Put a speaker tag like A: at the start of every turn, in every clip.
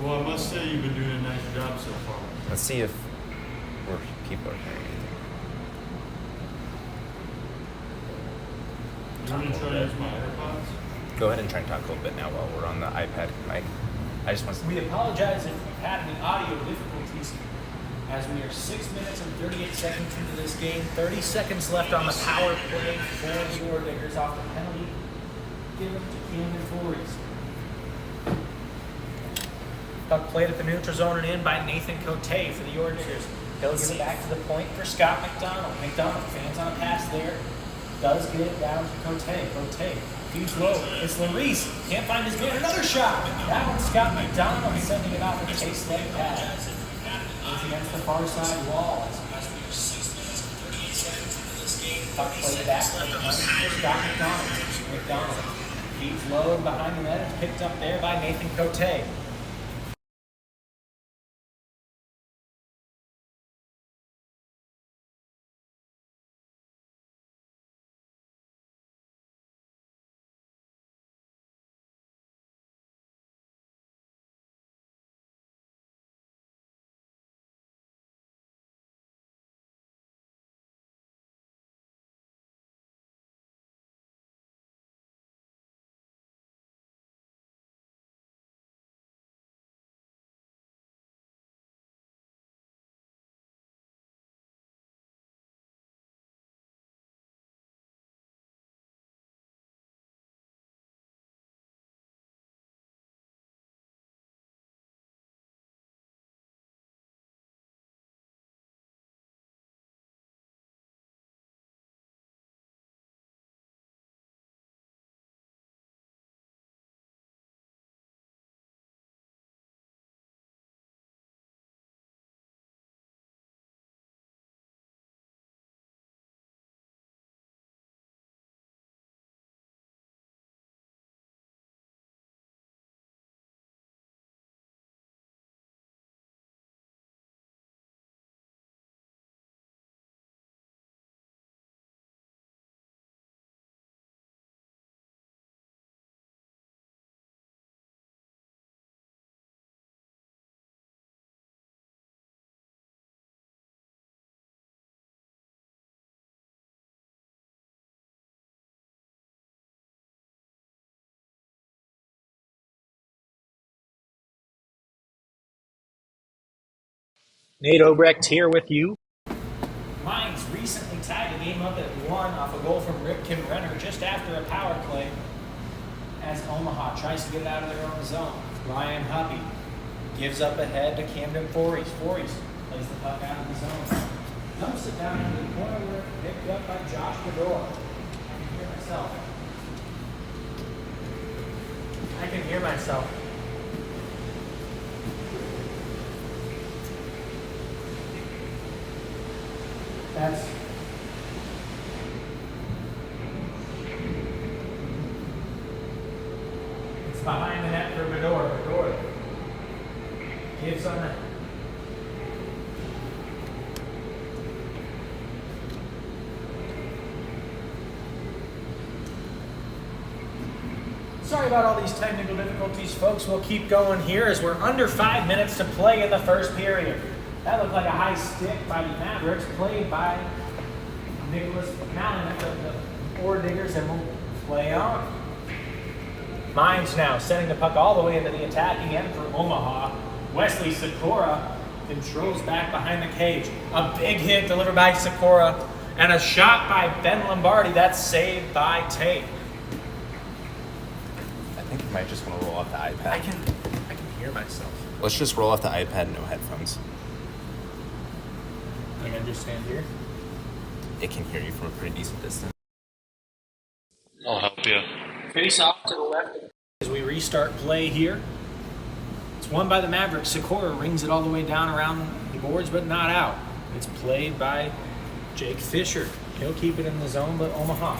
A: Well, I must say you've been doing a nice job so far.
B: Let's see if people are hearing anything.
A: You want to try to use my AirPods?
B: Go ahead and try and talk a little bit now while we're on the iPad mic. I just want to...
C: We apologize if we've had any audio difficulties as we are 6 minutes and 38 seconds into this game. 30 seconds left on the power play for the Oredigers off the penalty given to Camden Voorhees. Puck played at the neutral zone and in by Nathan Cote for the Oredigers. He'll give it back to the point for Scott McDonald. McDonald fans on a pass there. Does get it down to Cote. Cote feeds low. It's Larice. Can't find his man. Another shot. That one, Scott McDonald sending it off with a chase leg pass. Goes against the far side wall. Puck played back to Scott McDonald. McDonald feeds low and behind the net. It's picked up there by Nathan Cote. Nate Obrecht here with you. Mines recently tied the game up at 1 off a goal from Ripken Renner just after a power play as Omaha tries to get it out of their own zone. Ryan Huppy gives up ahead to Camden Voorhees. Voorhees plays the puck out of the zone. Dumps it down into the corner where it's picked up by Josh Bedore. I can hear myself. It's behind the net for Bedore. Bedore gives on the Sorry about all these technical difficulties, folks. We'll keep going here as we're under 5 minutes to play in the first period. That looked like a high stick by the Mavericks, played by Nicholas Mallon of the Oredigers, and will play on. Mines now sending the puck all the way into the attacking end for Omaha. Wesley Sikora controls back behind the cage. A big hit delivered by Sikora, and a shot by Ben Lombardi. That's saved by Tate.
B: I think we might just want to roll off the iPad.
C: I can hear myself.
B: Let's just roll off the iPad, no headphones.
C: Like I just stand here.
B: It can hear you from a pretty decent distance.
A: I'll help you.
C: Face off to the left as we restart play here. It's won by the Mavericks. Sikora rings it all the way down around the boards, but not out. It's played by Jake Fisher. He'll keep it in the zone, but Omaha.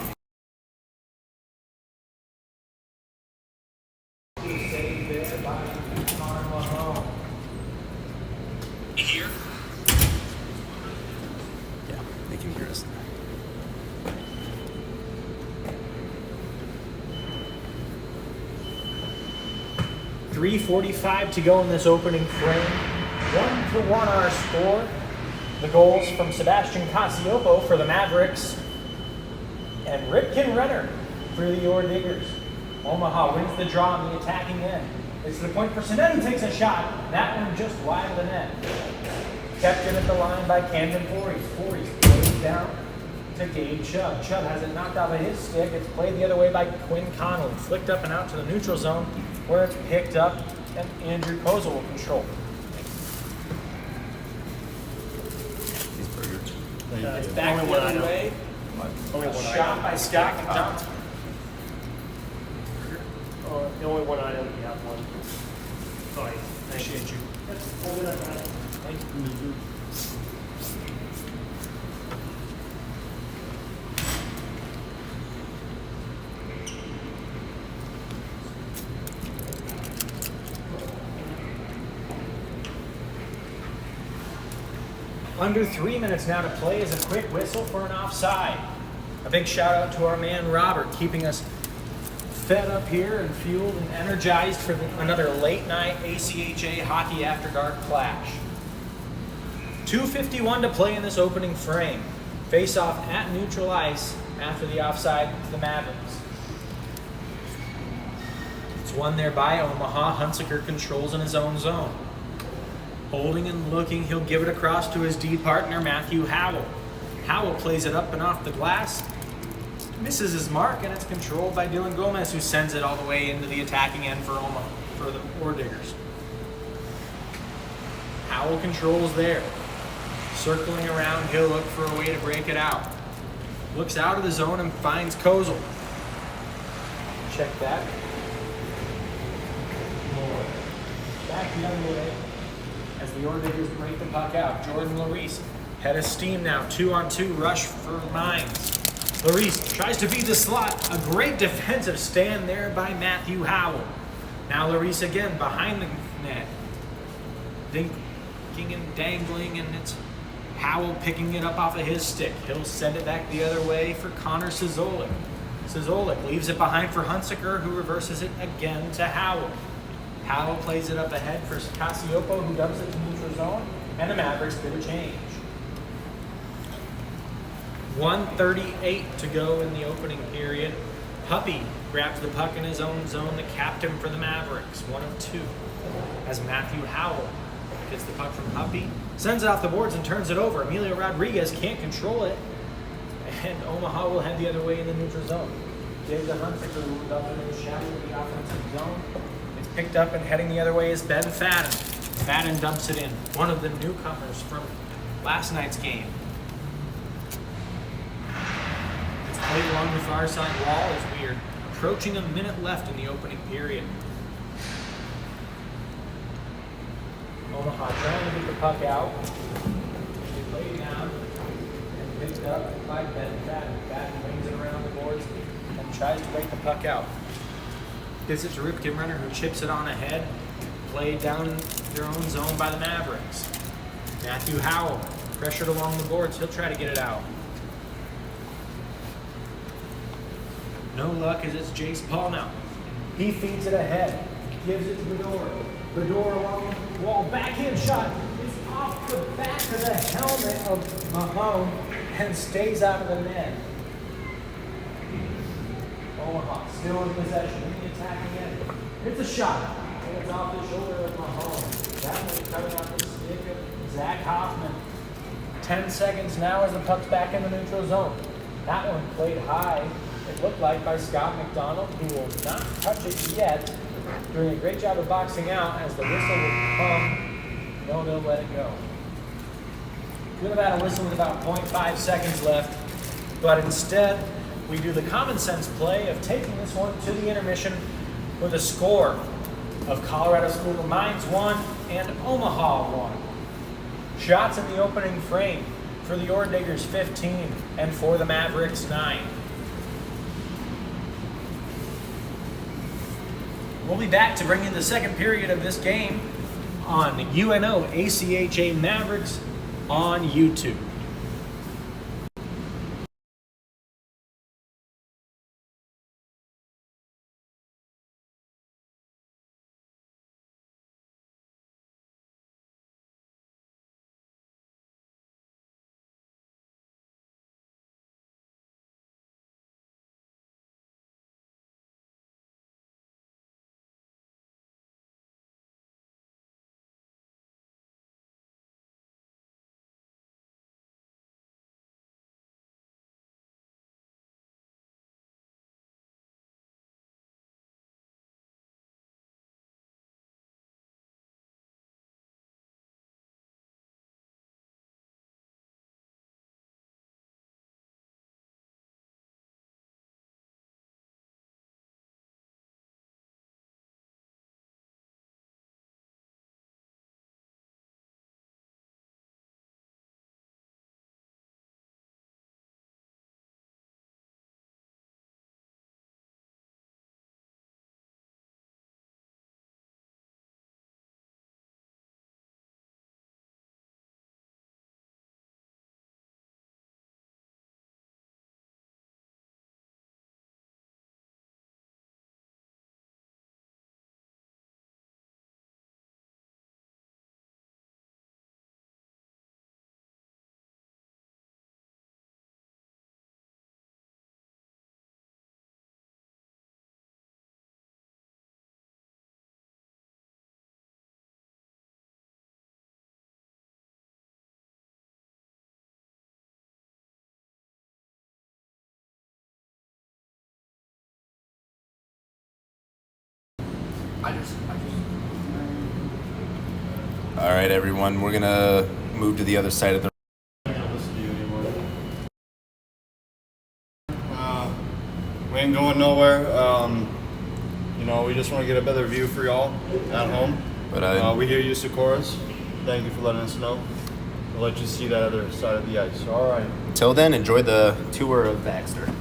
C: Saved there by Connor Mahone. Here.
B: Yeah, they can hear us.
C: 3:45 to go in this opening frame. 1-1 our score. The goals from Sebastian Casiopo for the Mavericks and Ripken Renner for the Ordiggers. Omaha wins the draw on the attacking end. It's the point for Sinet, who takes a shot. That one just wide of the net. Kept in at the line by Camden Voorhees. Voorhees plays down to Gabe Chubb. Chubb has it knocked out by his stick. It's played the other way by Quinn Connolly. Flicked up and out to the neutral zone where it's picked up and Andrew Kozel will control.
B: These burgers.
C: It's back the other way. Shot by Scott McDonald.
D: The only one item we have one. Sorry.
C: Appreciate you.
D: Hold it up, Ryan.
C: Thank you. Under 3 minutes now to play is a quick whistle for an offside. A big shout out to our man Robert, keeping us fed up here and fueled and energized for another late night ACHA Hockey After Dark clash. 2:51 to play in this opening frame. Face off at neutral ice after the offside to the Mavericks. It's won there by Omaha. Hunsaker controls in his own zone. Holding and looking, he'll give it across to his D partner, Matthew Howell. Howell plays it up and off the glass, misses his mark, and it's controlled by Dylan Gomez, who sends it all the way into the attacking end for Omaha, for the Ordiggers. Howell controls there. Circling around, he'll look for a way to break it out. Looks out of the zone and finds Kozel. Check that. More. Back the other way as the Ordiggers break the puck out. Jordan Larice, head of steam now. 2-on-2 rush for Mines. Larice tries to beat the slot. A great defensive stand there by Matthew Howell. Now Larice again behind the net. Dinking and dangling, and it's Howell picking it up off of his stick. He'll send it back the other way for Connor Sizolik. Sizolik leaves it behind for Hunsaker, who reverses it again to Howell. Howell plays it up ahead for Casiopo, who dumps it to neutral zone, and the Mavericks get a change. 1:38 to go in the opening period. Huppy grabs the puck in his own zone, the captain for the Mavericks, 1 of 2. As Matthew Howell gets the puck from Huppy, sends it off the boards and turns it over. Emilio Rodriguez can't control it, and Omaha will head the other way in the neutral zone. Gives the Hunsaker, who dumps it in the shadow of the offensive zone. It's picked up and heading the other way is Ben Fadden. Fadden dumps it in, one of the newcomers from last night's game. Played along the far side wall as we are approaching a minute left in the opening period. Omaha trying to get the puck out. They play down and picked up by Ben Fadden. Fadden brings it around the boards and tries to break the puck out. Gives it to Ripken Renner, who chips it on ahead. Played down in their own zone by the Mavericks. Matthew Howell pressured along the boards. He'll try to get it out. No luck as it's Jace Paul now. He feeds it ahead. Gives it to Bedore. Bedore along the wall. Backhand shot. It's off the back of the helmet of Mahone and stays out of the net. Omaha still in possession in the attacking end. It's a shot. And it's off the shoulder of Mahone. That one coming off the stick of Zach Hoffman. 10 seconds now as the puck's back in the neutral zone. That one played high, it looked like, by Scott McDonald, who will not touch it yet, doing a great job of boxing out as the whistle will come. No, they'll let it go. Could have had a whistle with about 0.5 seconds left, but instead we do the common sense play of taking this one to the intermission with a score of Colorado School of Mines 1 and Omaha 1. Shots in the opening frame for the Ordiggers 15 and for the Mavericks 9. We'll be back to bring in the second period of this game on UNO ACHA Mavericks on YouTube.
B: All right, everyone, we're gonna move to the other side of the.
A: I'm not gonna listen to you anymore. We ain't going nowhere. We just want to get a better view for y'all at home.
B: But
A: We hear you, Sikoras. Thank you for letting us know. We'll let you see that other side of the ice. All right.
B: until then, enjoy the tour of Baxter.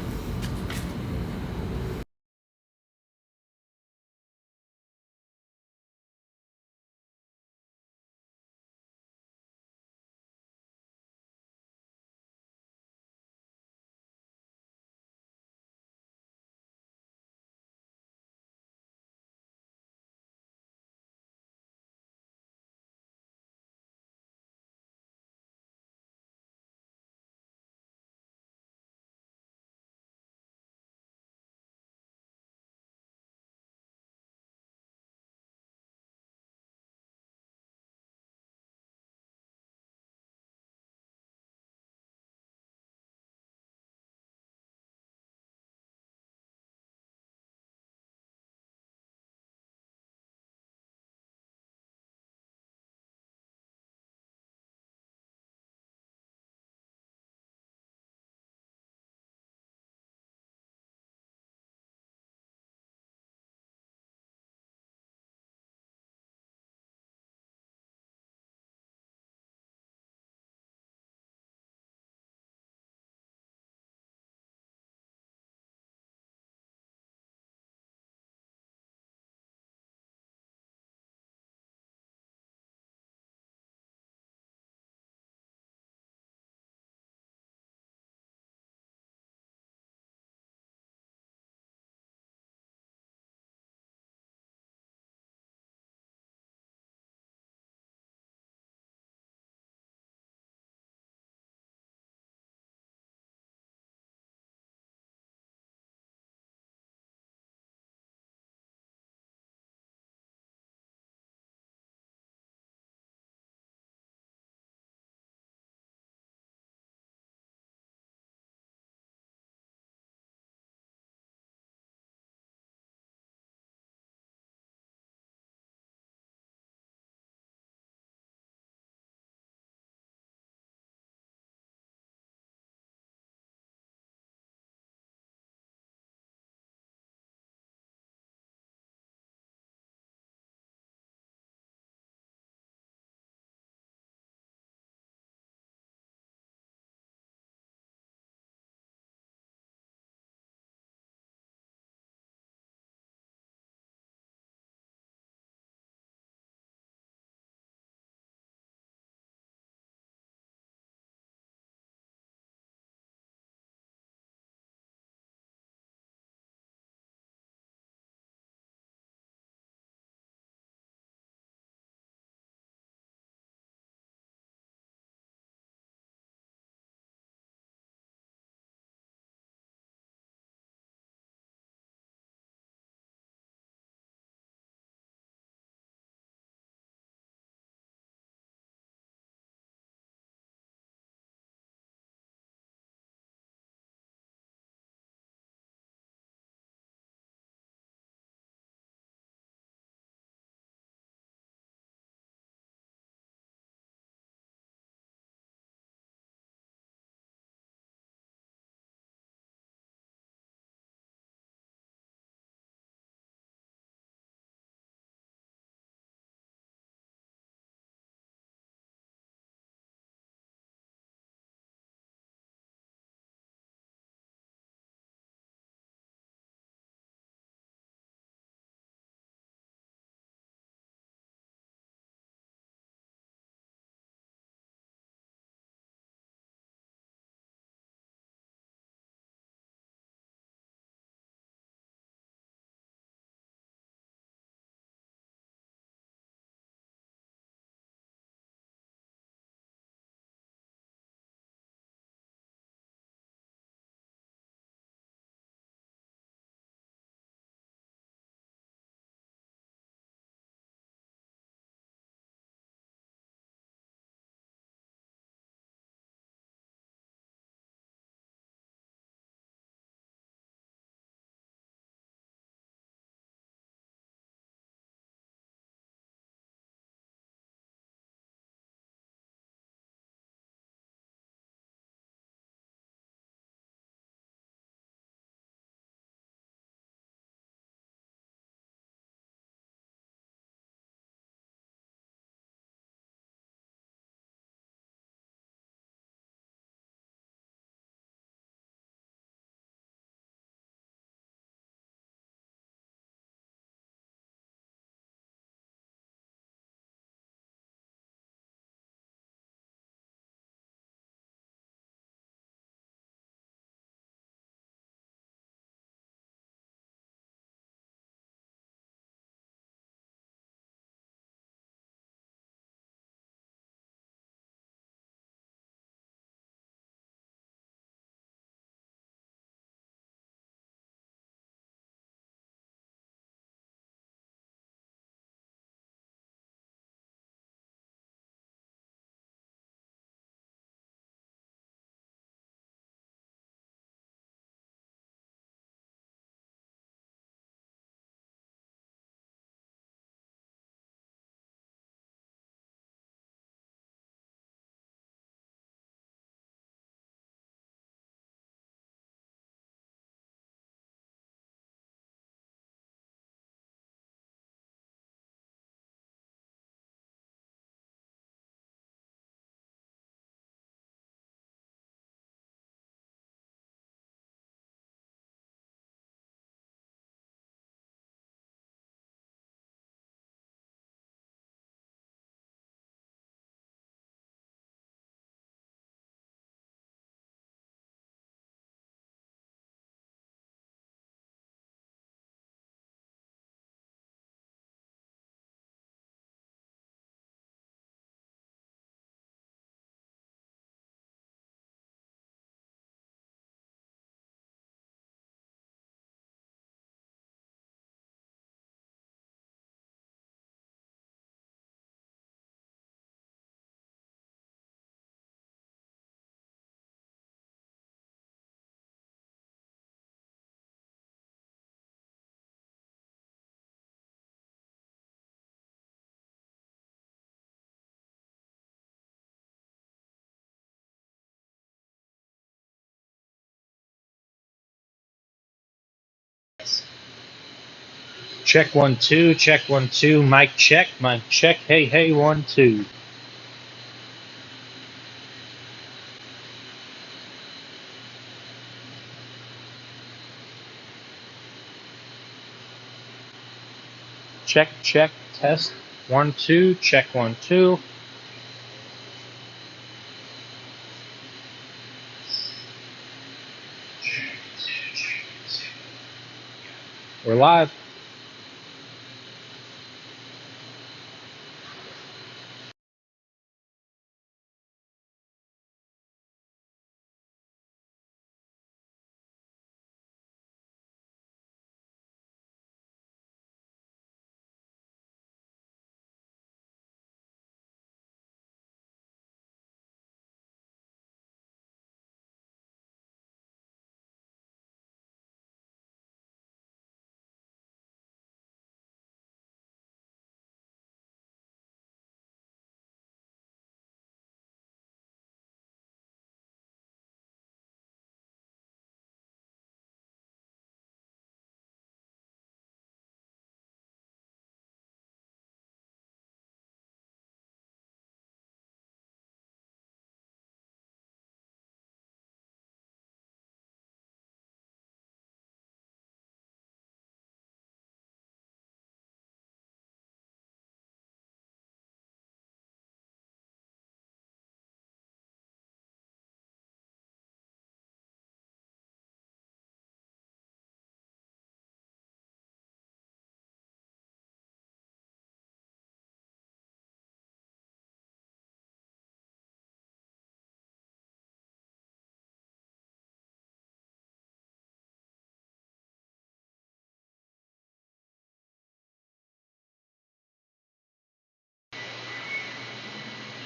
C: Check 1 2, check 1 2, mic check, hey hey 1 2. Check, test 1 2, check 1 2. We're live.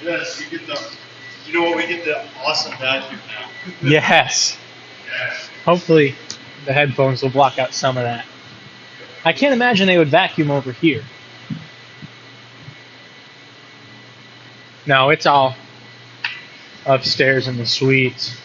A: Yes, you get the. You know what? We get the awesome vacuum now.
C: Yes.
A: Yes.
C: Hopefully the headphones will block out some of that. I can't imagine they would vacuum over here. No, it's all upstairs in the suites.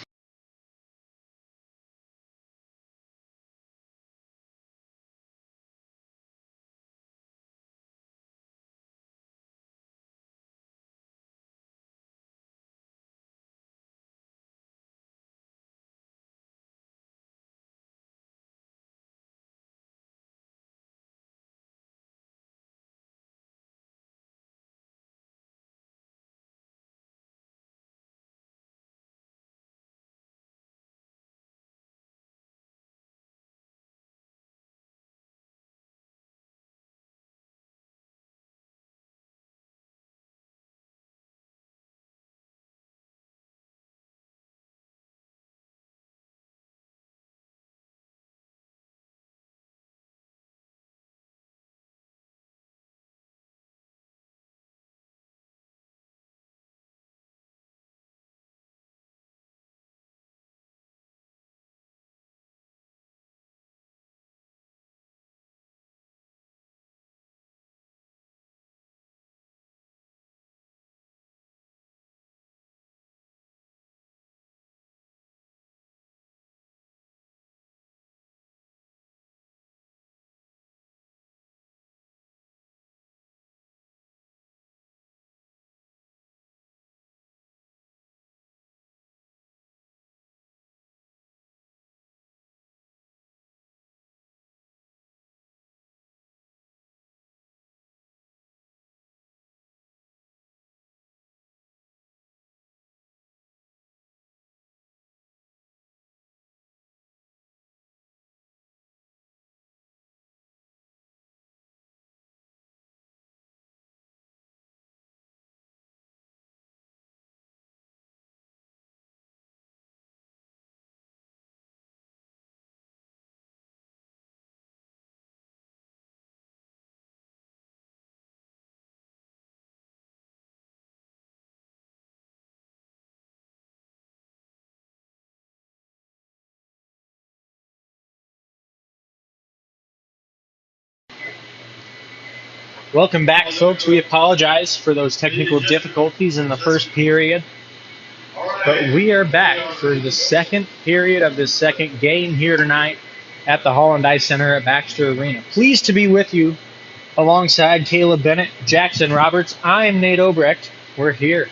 C: Welcome back, folks. We apologize for those technical difficulties in the first period, but we are back for the second period of the second game here tonight at the Holland Ice Center at Baxter Arena. Pleased to be with you alongside Caleb Bennett, Jackson Roberts. I'm Nate Obrecht. We're here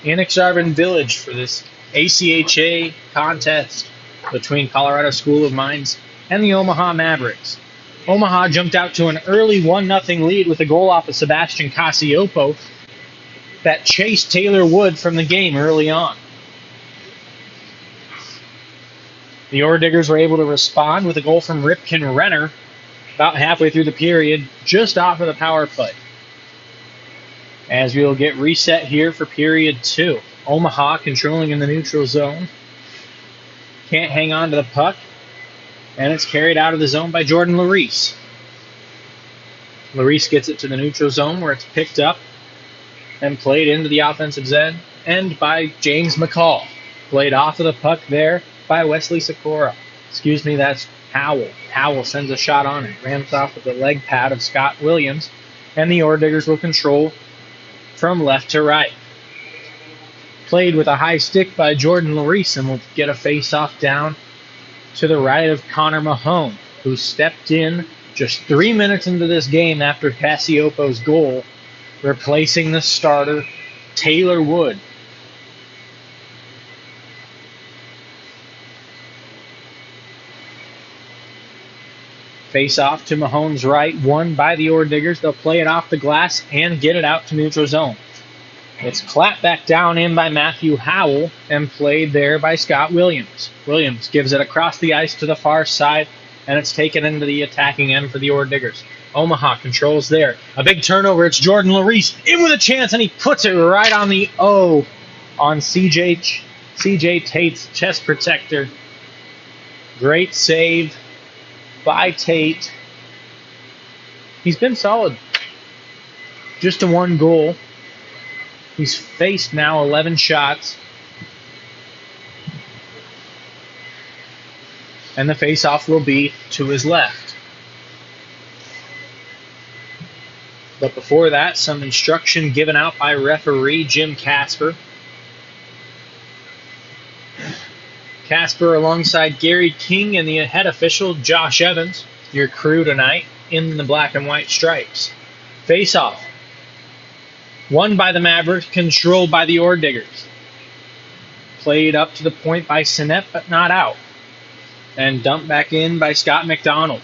C: in Exarban Village for this ACHA contest between Colorado School of Mines and the Omaha Mavericks. Omaha jumped out to an early 1-0 lead with a goal off of Sebastian Casiopo that chased Taylor Wood from the game early on. The Ore Diggers were able to respond with a goal from Ripken Renner about halfway through the period, just off of the power play. As we'll get reset here for period 2. Omaha controlling in the neutral zone. Can't hang on to the puck. And it's carried out of the zone by Jordan Larice. Larice gets it to the neutral zone where it's picked up and played into the offensive end by James McCall. Played off of the puck there by Wesley Sikora. Excuse me, that's Howell. Howell sends a shot on it. Ramps off with the leg pad of Scott Williams. And the Ore Diggers will control from left to right. Played with a high stick by Jordan Larice and will get a face-off down to the right of Connor Mahone, who stepped in just 3 minutes into this game after Casiopo's goal, replacing the starter, Taylor Wood. Face off to Mahone's right, won by the Ore Diggers. They'll play it off the glass and get it out to neutral zone. It's clapped back down in by Matthew Howell and played there by Scott Williams. Williams gives it across the ice to the far side, and it's taken into the attacking end for the Ore Diggers. Omaha controls there. A big turnover. It's Jordan Larice in with a chance, and he puts it right on the O on CJ Tate's chest protector. Great save by Tate. He's been solid. Just a 1 goal. He's faced now 11 shots. And the face-off will be to his left. But before that, some instruction given out by referee Jim Casper. Casper alongside Gary King and the head official Josh Evans, your crew tonight in the black and white stripes. Face-off. Won by the Mavericks, controlled by the Ore Diggers. Played up to the point by Sinet, but not out. And dumped back in by Scott McDonald.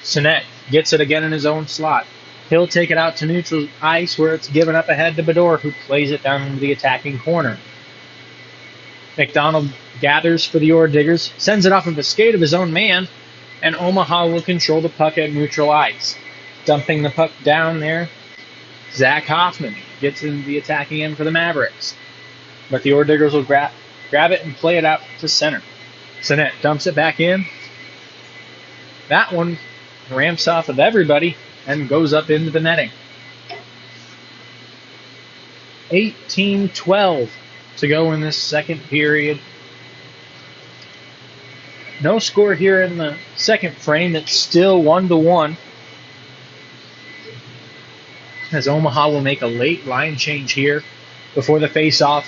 C: Sinet gets it again in his own slot. He'll take it out to neutral ice where it's given up ahead to Bedore, who plays it down into the attacking corner. McDonald gathers for the Ore Diggers, sends it off of the skate of his own man, and Omaha will control the puck at neutral ice. Dumping the puck down there, Zach Hoffman gets into the attacking end for the Mavericks. But the Ore Diggers will grab it and play it out to center. Sinet dumps it back in. That one ramps off of everybody and goes up into the netting. 18-12 to go in this second period. No score here in the second frame. It's still 1-1. As Omaha will make a late line change here before the face-off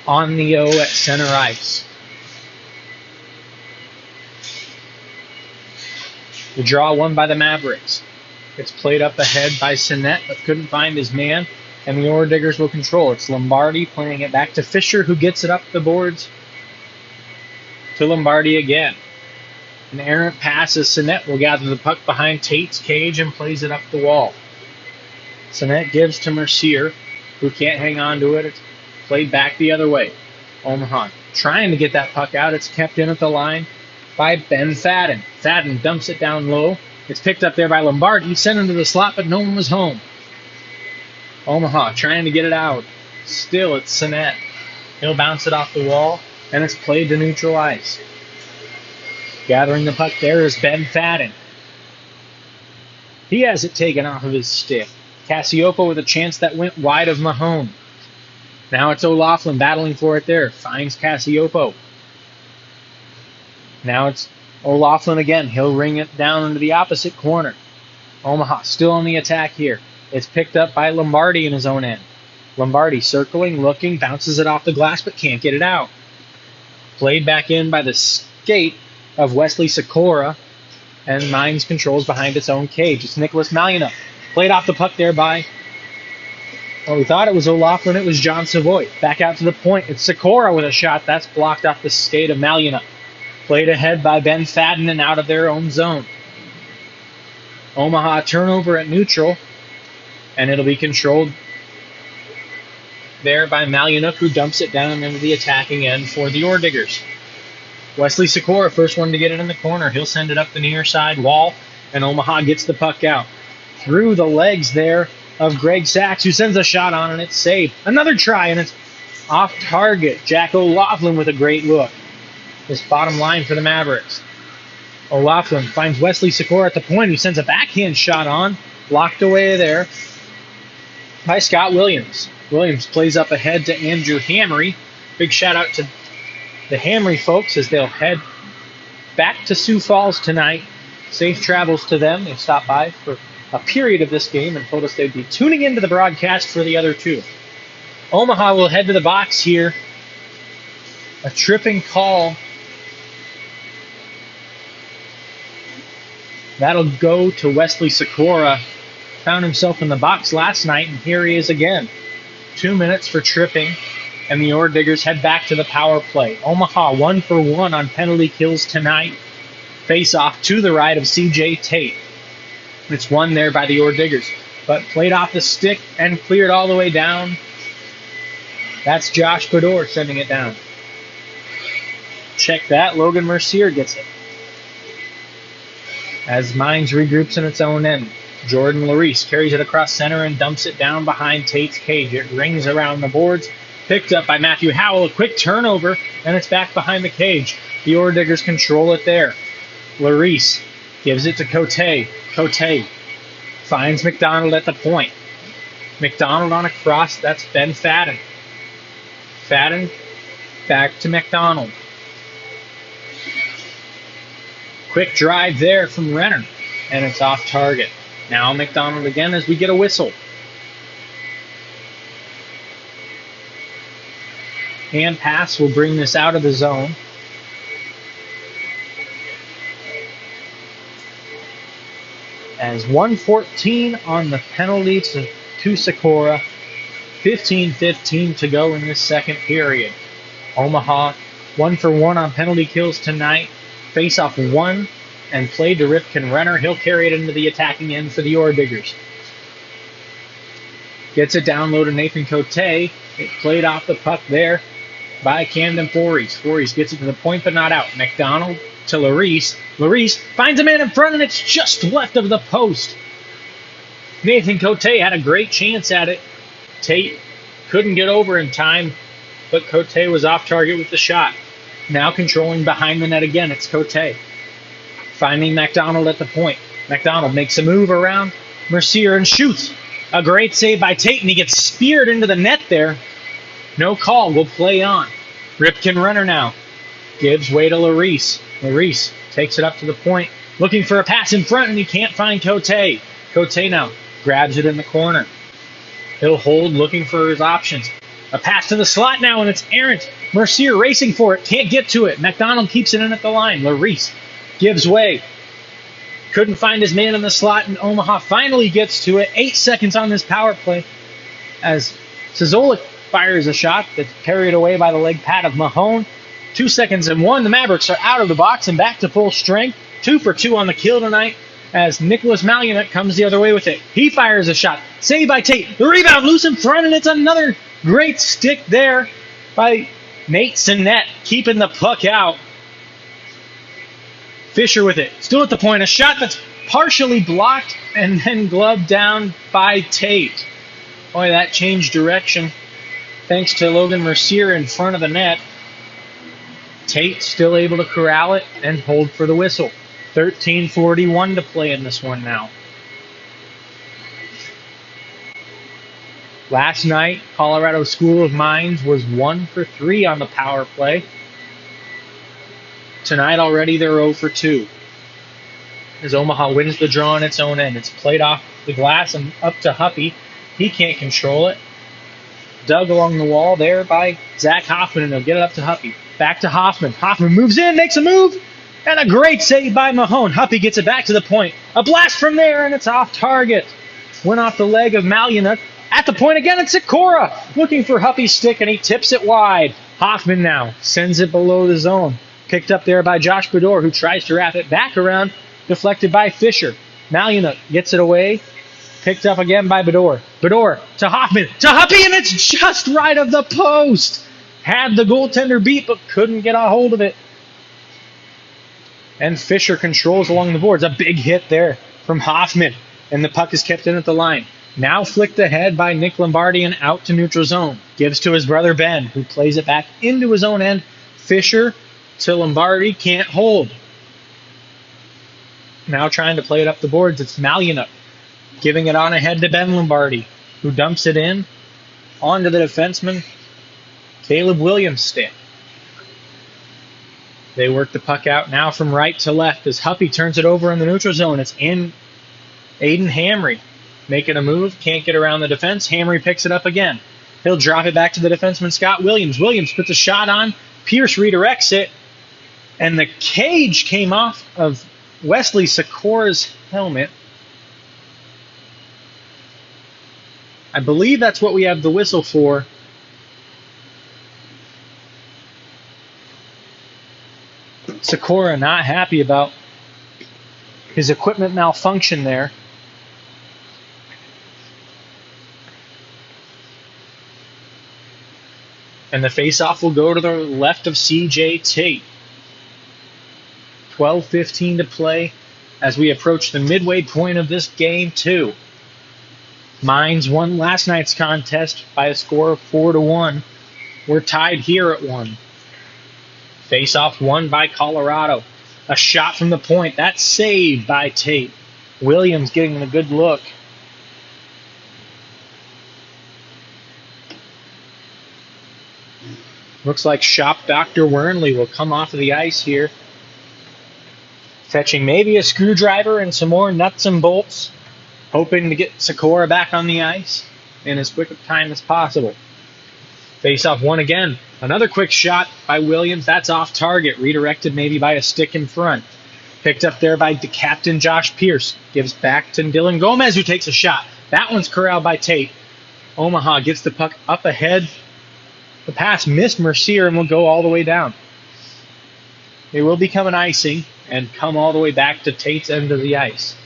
C: on the O at center ice. The draw won by the Mavericks. It's played up ahead by Sinet, but couldn't find his man, and the Ore Diggers will control. It's Lombardi playing it back to Fisher, who gets it up the boards to Lombardi again. An errant pass as Sinet will gather the puck behind Tate's cage and plays it up the wall. Sinet gives to Mercier, who can't hang on to it. It's played back the other way. Omaha trying to get that puck out. It's kept in at the line by Ben Fadden. Fadden dumps it down low. It's picked up there by Lombardi. Sent into the slot, but no one was home. Omaha trying to get it out. Still, it's Sinet. He'll bounce it off the wall, and it's played to neutral ice. Gathering the puck there is Ben Fadden. He has it taken off of his stick. Casiopo with a chance that went wide of Mahone. Now it's O'Loughlin battling for it there. Finds Casiopo. Now it's O'Loughlin again. He'll ring it down into the opposite corner. Omaha still on the attack here. It's picked up by Lombardi in his own end. Lombardi circling, looking, bounces it off the glass, but can't get it out. Played back in by the skate of Wesley Sikora, and Mines controls behind its own cage. It's Nicholas Malina. Played off the puck there by, well, we thought it was O'Loughlin. It was John Savoy. Back out to the point. It's Sikora with a shot. That's blocked off the skate of Malina. Played ahead by Ben Fadden and out of their own zone. Omaha turnover at neutral, and it'll be controlled there by Malinook, who dumps it down into the attacking end for the Orediggers. Wesley Sikora, first one to get it in the corner. He'll send it up the near side wall, and Omaha gets the puck out. Through the legs there of Greg Sachs, who sends a shot on, and it's saved. Another try, and it's off target. Jack O'Loughlin with a great look. This bottom line for the Mavericks. O'Loughlin finds Wesley Sikora at the point, who sends a backhand shot on. Blocked away there by Scott Williams. Williams plays up ahead to Andrew Hamry. Big shout out to the Hamry folks as they'll head back to Sioux Falls tonight. Safe travels to them. They stopped by for a period of this game and told us they'd be tuning into the broadcast for the other two. Omaha will head to the box here. A tripping call. That'll go to Wesley Sikora. Found himself in the box last night, and here he is again. 2 minutes for tripping, and the Orediggers head back to the power play. Omaha 1 for 1 on penalty kills tonight. Face off to the right of CJ Tate. It's won there by the Orediggers, but played off the stick and cleared all the way down. That's Josh Bador sending it down. Check that. Logan Mercier gets it. As Mines regroups in its own end, Jordan Larice carries it across center and dumps it down behind Tate's cage. It rings around the boards. Picked up by Matthew Howell. A quick turnover, and it's back behind the cage. The Orediggers control it there. Larice gives it to Cote. Cote finds McDonald at the point. McDonald on a cross. That's Ben Fadden. Fadden back to McDonald. Quick drive there from Renner, and it's off target. Now McDonald again as we get a whistle. Hand pass will bring this out of the zone. As 1:14 on the penalty to Sikora. 15:15 to go in this second period. Omaha 1 for 1 on penalty kills tonight. Face off 1 and played to Ripken Renner. He'll carry it into the attacking end for the Orediggers. Gets it down low to Nathan Cote. It played off the puck there by Camden Voorhees. Voorhees gets it to the point but not out. McDonald to Larice. Larice finds a man in front, and it's just left of the post. Nathan Cote had a great chance at it. Tate couldn't get over in time, but Cote was off target with the shot. Now controlling behind the net again, it's Cote. Finding McDonald at the point. McDonald makes a move around Mercier and shoots. A great save by Tate, and he gets speared into the net there. No call, will play on. Ripken Renner now gives way to Larice. Larice takes it up to the point, looking for a pass in front, and he can't find Cote. Cote now grabs it in the corner. He'll hold, looking for his options. A pass to the slot now, and it's errant. Mercier racing for it, can't get to it. McDonald keeps it in at the line. Larice gives way. Couldn't find his man in the slot, and Omaha finally gets to it. 8 seconds on this power play as Cizolik fires a shot that's carried away by the leg pad of Mahone. 2 seconds and 1. The Mavericks are out of the box and back to full strength. 2 for 2 on the kill tonight as Nicholas Malionette comes the other way with it. He fires a shot. Saved by Tate. The rebound loose in front, and it's another great stick there by Nate Sinnett, keeping the puck out. Fisher with it. Still at the point. A shot that's partially blocked and then gloved down by Tate. Boy, that changed direction thanks to Logan Mercier in front of the net. Tate still able to corral it and hold for the whistle. 13:41 to play in this one now. Last night, Colorado School of Mines was 1 for 3 on the power play. Tonight already they're 0 for 2. As Omaha wins the draw on its own end. It's played off the glass and up to Huppy. He can't control it. Dug along the wall there by Zach Hoffman, and they'll get it up to Huppy. Back to Hoffman. Hoffman moves in, makes a move, And a great save by Mahone. Huppy gets it back to the point. A blast from there, and it's off target. Went off the leg of Malinuk. At the point again, it's Sikora looking for Huppy's stick, and he tips it wide. Hoffman now sends it below the zone. Picked up there by Josh Bedore, who tries to wrap it back around. Deflected by Fisher. Malinuk gets it away. Picked up again by Bedore. Bedore to Hoffman. To Huppy, and it's just right of the post. Had the goaltender beat, but couldn't get a hold of it. And Fisher controls along the boards. A big hit there from Hoffman. And the puck is kept in at the line. Now flicked ahead by Nick Lombardi and out to neutral zone. Gives to his brother Ben, who plays it back into his own end. Fisher to Lombardi. Can't hold. Now trying to play it up the boards. It's Malinuk. Giving it on ahead to Ben Lombardi, who dumps it in onto the defenseman, Caleb Williams' stick. They work the puck out now from right to left as Huppy turns it over in the neutral zone. It's in Aiden Hamry. Making a move, can't get around the defense. Hamry picks it up again. He'll drop it back to the defenseman, Scott Williams. Williams puts a shot on. Pierce redirects it. And the cage came off of Wesley Sikora's helmet. I believe that's what we have the whistle for. Sikora not happy about his equipment malfunction there. And the faceoff will go to the left of CJ Tate. 12:15 to play as we approach the midway point of this game 2. Mines won last night's contest by a score of 4-1. We're tied here at 1. Face-off won by Colorado. A shot from the point. That's saved by Tate. Williams getting a good look. Looks like Shop Dr. Wernley will come off of the ice here. Fetching maybe a screwdriver and some more nuts and bolts. Hoping to get Sikora back on the ice in as quick a time as possible. Face-off won again. Another quick shot by Williams. That's off target. Redirected maybe by a stick in front. Picked up there by the captain Josh Pierce. Gives back to Dylan Gomez, who takes a shot. That one's corralled by Tate. Omaha gets the puck up ahead. The pass missed Mercier and will go all the way down. It will become an icing and come all the way back to Tate's end of the ice.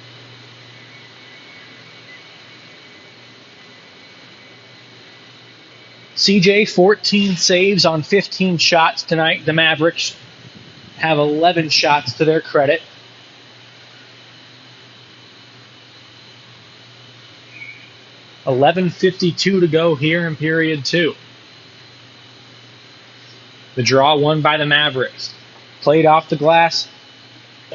C: CJ, 14 saves on 15 shots tonight. The Mavericks have 11 shots to their credit. $11:52 to go here in period 2. The draw won by the Mavericks. Played off the glass,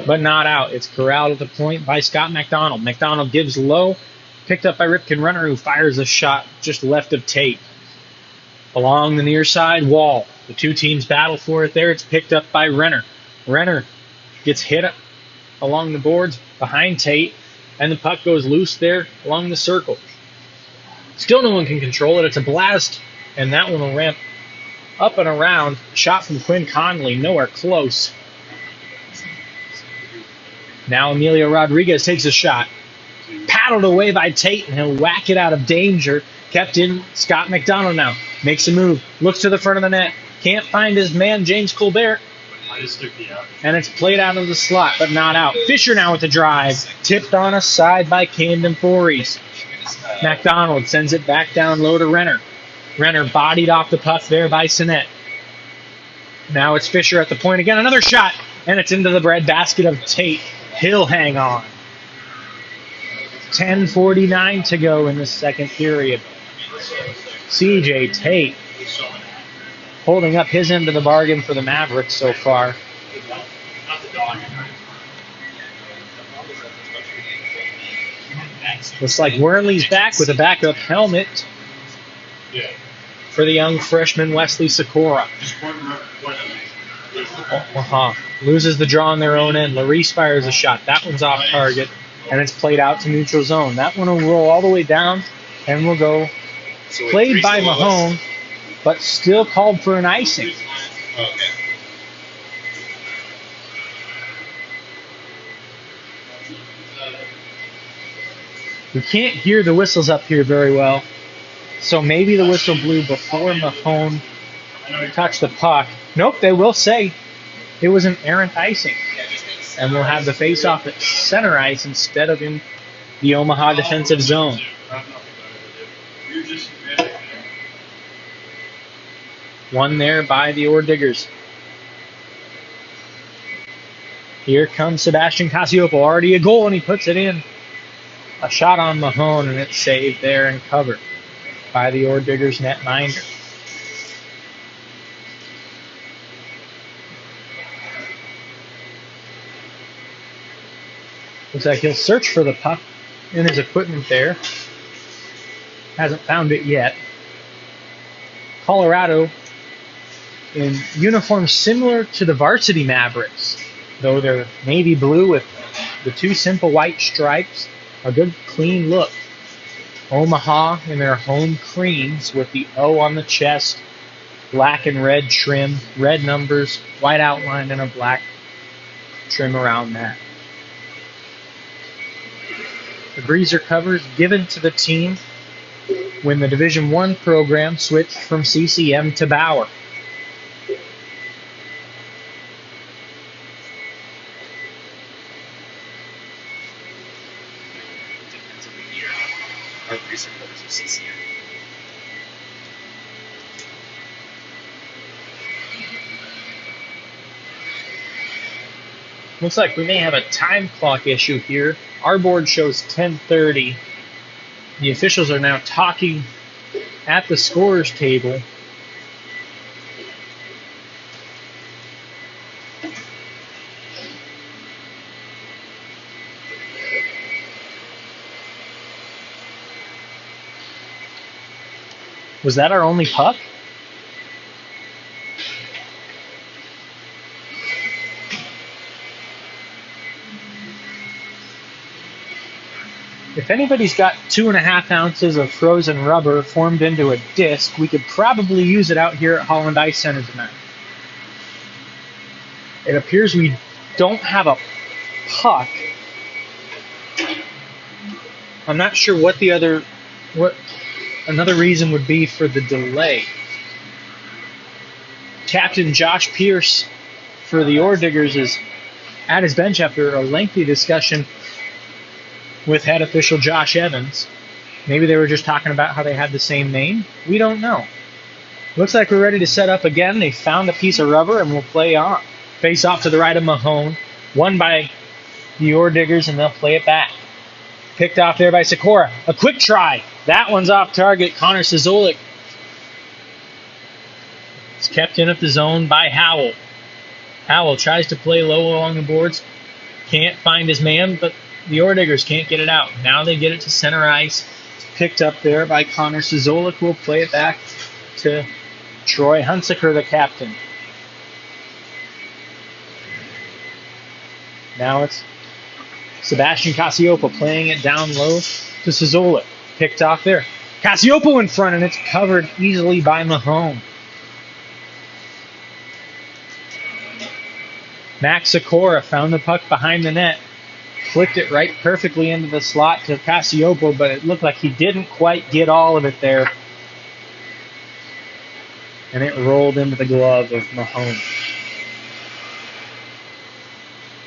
C: but not out. It's corralled at the point by Scott McDonald. McDonald gives low. Picked up by Ripken Runner, who fires a shot just left of Tate. Along the near side wall. The two teams battle for it there. It's picked up by Renner. Renner gets hit along the boards behind Tate, and the puck goes loose there along the circle. Still no one can control it. It's a blast, and that one will ramp up and around. Shot from Quinn Conley, nowhere close. Now Emilio Rodriguez takes a shot. Paddled away by Tate, and he'll whack it out of danger. Kept in. Scott McDonald now makes a move. Looks to the front of the net. Can't find his man, James Colbert. And it's played out of the slot, but not out. Fisher now with the drive. Tipped on a side by Camden Voorhees. McDonald sends it back down low to Renner. Renner bodied off the puck there by Sinet. Now it's Fisher at the point again. Another shot, and it's into the breadbasket of Tate. He'll hang on. 10:49 to go in the second period. CJ Tate holding up his end of the bargain for the Mavericks so far. Looks like Wernley's back with a backup helmet for the young freshman Wesley Sikora. Loses the draw on their own end. Larice fires a shot. That one's off target, and it's played out to neutral zone. That one will roll all the way down and will go. Played by Mahone, but still called for an icing. We can't hear the whistles up here very well, so maybe the whistle blew before Mahone touched the puck. Nope, they will say it was an errant icing, and we'll have the face-off at center ice instead of in the Omaha defensive zone. One there by the Ore Diggers. Here comes Sebastian Casiopo, already a goal, and he puts it in. A shot on Mahone, and it's saved there and covered by the Ore Diggers netminder. Looks like he'll search for the puck in his equipment there. Hasn't found it yet. Colorado in uniforms similar to the varsity Mavericks, though they're navy blue with the two simple white stripes. A good clean look. Omaha in their home creams with the O on the chest, black and red trim, red numbers, white outline, and a black trim around that. The breezer covers given to the team when the Division I program switched from CCM to Bauer. Looks like we may have a time clock issue here. Our board shows 10:30. The officials are now talking at the scorer's table. Was that our only puck? If anybody's got 2.5 ounces of frozen rubber formed into a disc, we could probably use it out here at Holland Ice Center tonight. It appears we don't have a puck. I'm not sure what another reason would be for the delay. Captain Josh Pierce for the Ore Diggers is at his bench after a lengthy discussion with head official Josh Evans. Maybe they were just talking about how they had the same name. We don't know. Looks like we're ready to set up again. They found a piece of rubber and we'll play on. Face off to the right of Mahone. Won by the Ore Diggers, and they'll play it back. Picked off there by Sikora. A quick try. That one's off target. Connor Sizolik. It's kept in at the zone by Howell. Howell tries to play low along the boards. Can't find his man, but the Ore Diggers can't get it out. Now they get it to center ice. It's picked up there by Connor Sizolik, who will play it back to Troy Hunsaker, the captain. Now it's Sebastian Casiopo playing it down low to Sizolik. Picked off there. Casiopo in front, and it's covered easily by Mahone. Max Sikora found the puck behind the net. Flicked it right perfectly into the slot to Casiopo, but it looked like he didn't quite get all of it there. And it rolled into the glove of Mahone.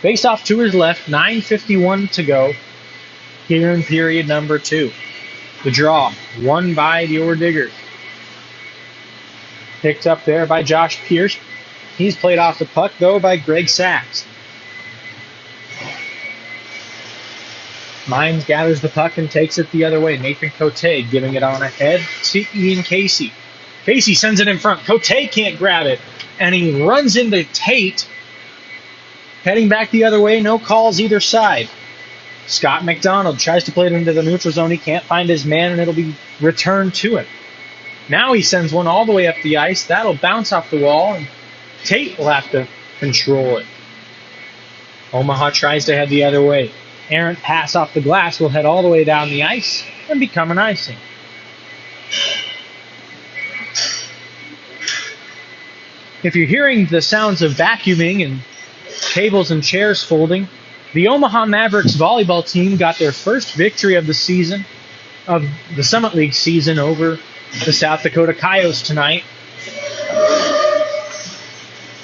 C: Face off to his left, 9:51 to go here in period number 2. The draw, won by the Ore Diggers. Picked up there by Josh Pierce. He's played off the puck, though, by Greg Sachs. Mines gathers the puck and takes it the other way. Nathan Cote giving it on ahead to Ian Casey. Casey sends it in front. Cote can't grab it, and he runs into Tate. Heading back the other way, no calls either side. Scott McDonald tries to play it into the neutral zone. He can't find his man, and it'll be returned to him. Now he sends one all the way up the ice. That'll bounce off the wall, and Tate will have to control it. Omaha tries to head the other way. Errant pass off the glass will head all the way down the ice and become an icing. If you're hearing the sounds of vacuuming and tables and chairs folding, The Omaha Mavericks volleyball team got their first victory of the season, of the Summit League season, over the South Dakota Coyotes tonight.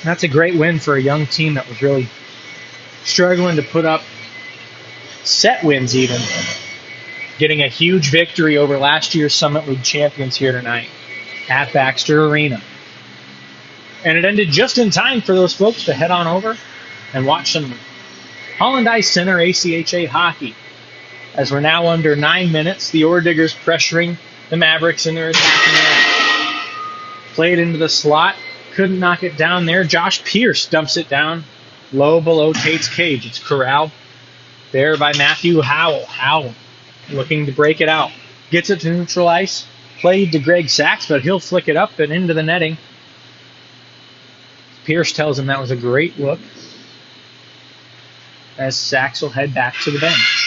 C: That's a great win for a young team that was really struggling to put up set wins even. Getting a huge victory over last year's Summit League champions here tonight at Baxter Arena. And it ended just in time for those folks to head on over and watch some Holland Ice Center ACHA hockey. As we're now under 9 minutes, the Ore Diggers pressuring the Mavericks in their attacking end. Played into the slot, couldn't knock it down there. Josh Pierce dumps it down low below Tate's cage. It's corralled there by Matthew Howell. Howell looking to break it out. Gets it to neutral ice. Played to Greg Sachs, but he'll flick it up and into the netting. Pierce tells him that was a great look, as Sachs will head back to the bench.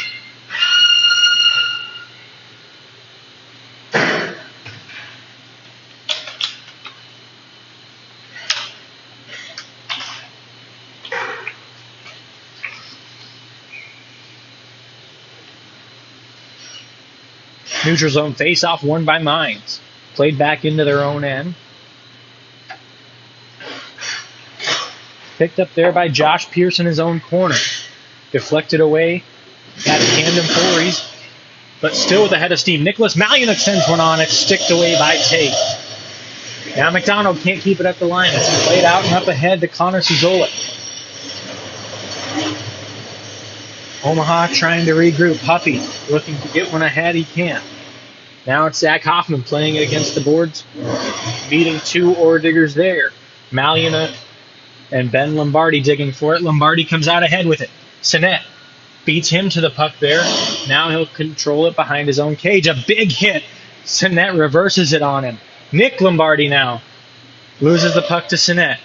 C: Neutral zone face-off won by Mines. Played back into their own end. Picked up there by Josh Pierce in his own corner. Deflected away at Camden Fories, but still with a head of steam. Nicholas Malyanuk sends one on. It's sticked away by Tate. Now McDonald can't keep it at the line. It's played out and up ahead to Connor Suzolik. Omaha trying to regroup. Huffy looking to get one ahead. He can't. Now it's Zach Hoffman playing it against the boards, beating two Ore Diggers there. Malyanuk and Ben Lombardi digging for it. Lombardi comes out ahead with it. Sinet beats him to the puck there. Now he'll control it behind his own cage. A big hit. Sinet reverses it on him. Nick Lombardi now loses the puck to Sinet.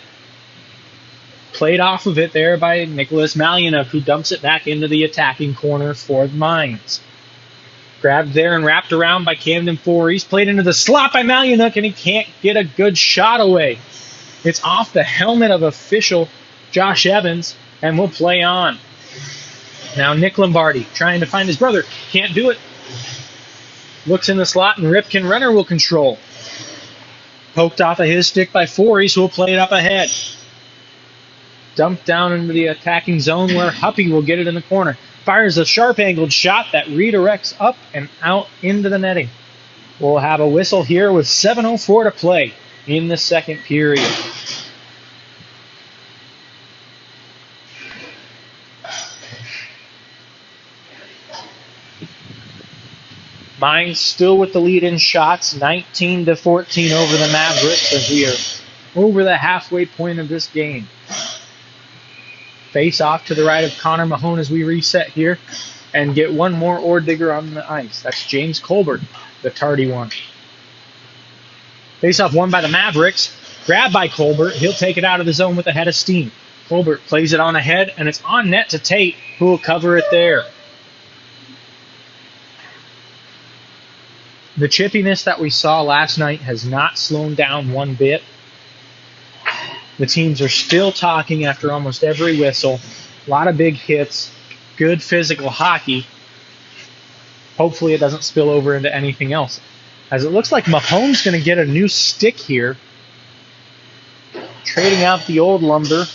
C: Played off of it there by Nicholas Malyanuk, who dumps it back into the attacking corner for the Mines. Grabbed there and wrapped around by Camden Fories. Played into the slot by Malyanuk, and he can't get a good shot away. It's off the helmet of official Josh Evans, and we'll play on. Now Nick Lombardi trying to find his brother. Can't do it. Looks in the slot, and Ripken Renner will control. Poked off of his stick by Fories, who will play it up ahead. Dumped down into the attacking zone where Huppy will get it in the corner. Fires a sharp-angled shot that redirects up and out into the netting. We'll have a whistle here with 7:04 to play in the second period. Mines still with the lead in shots, 19-14 over the Mavericks as we are over the halfway point of this game. Face off to the right of Connor Mahone as we reset here and get one more Ore Digger on the ice. That's James Colbert, the tardy one. Face off won by the Mavericks. Grabbed by Colbert. He'll take it out of the zone with a head of steam. Colbert plays it on ahead, and it's on net to Tate, who will cover it there. The chippiness that we saw last night has not slowed down one bit. The teams are still talking after almost every whistle. A lot of big hits, good physical hockey. Hopefully it doesn't spill over into anything else. As it looks like Mahome's going to get a new stick here. Trading out the old lumber.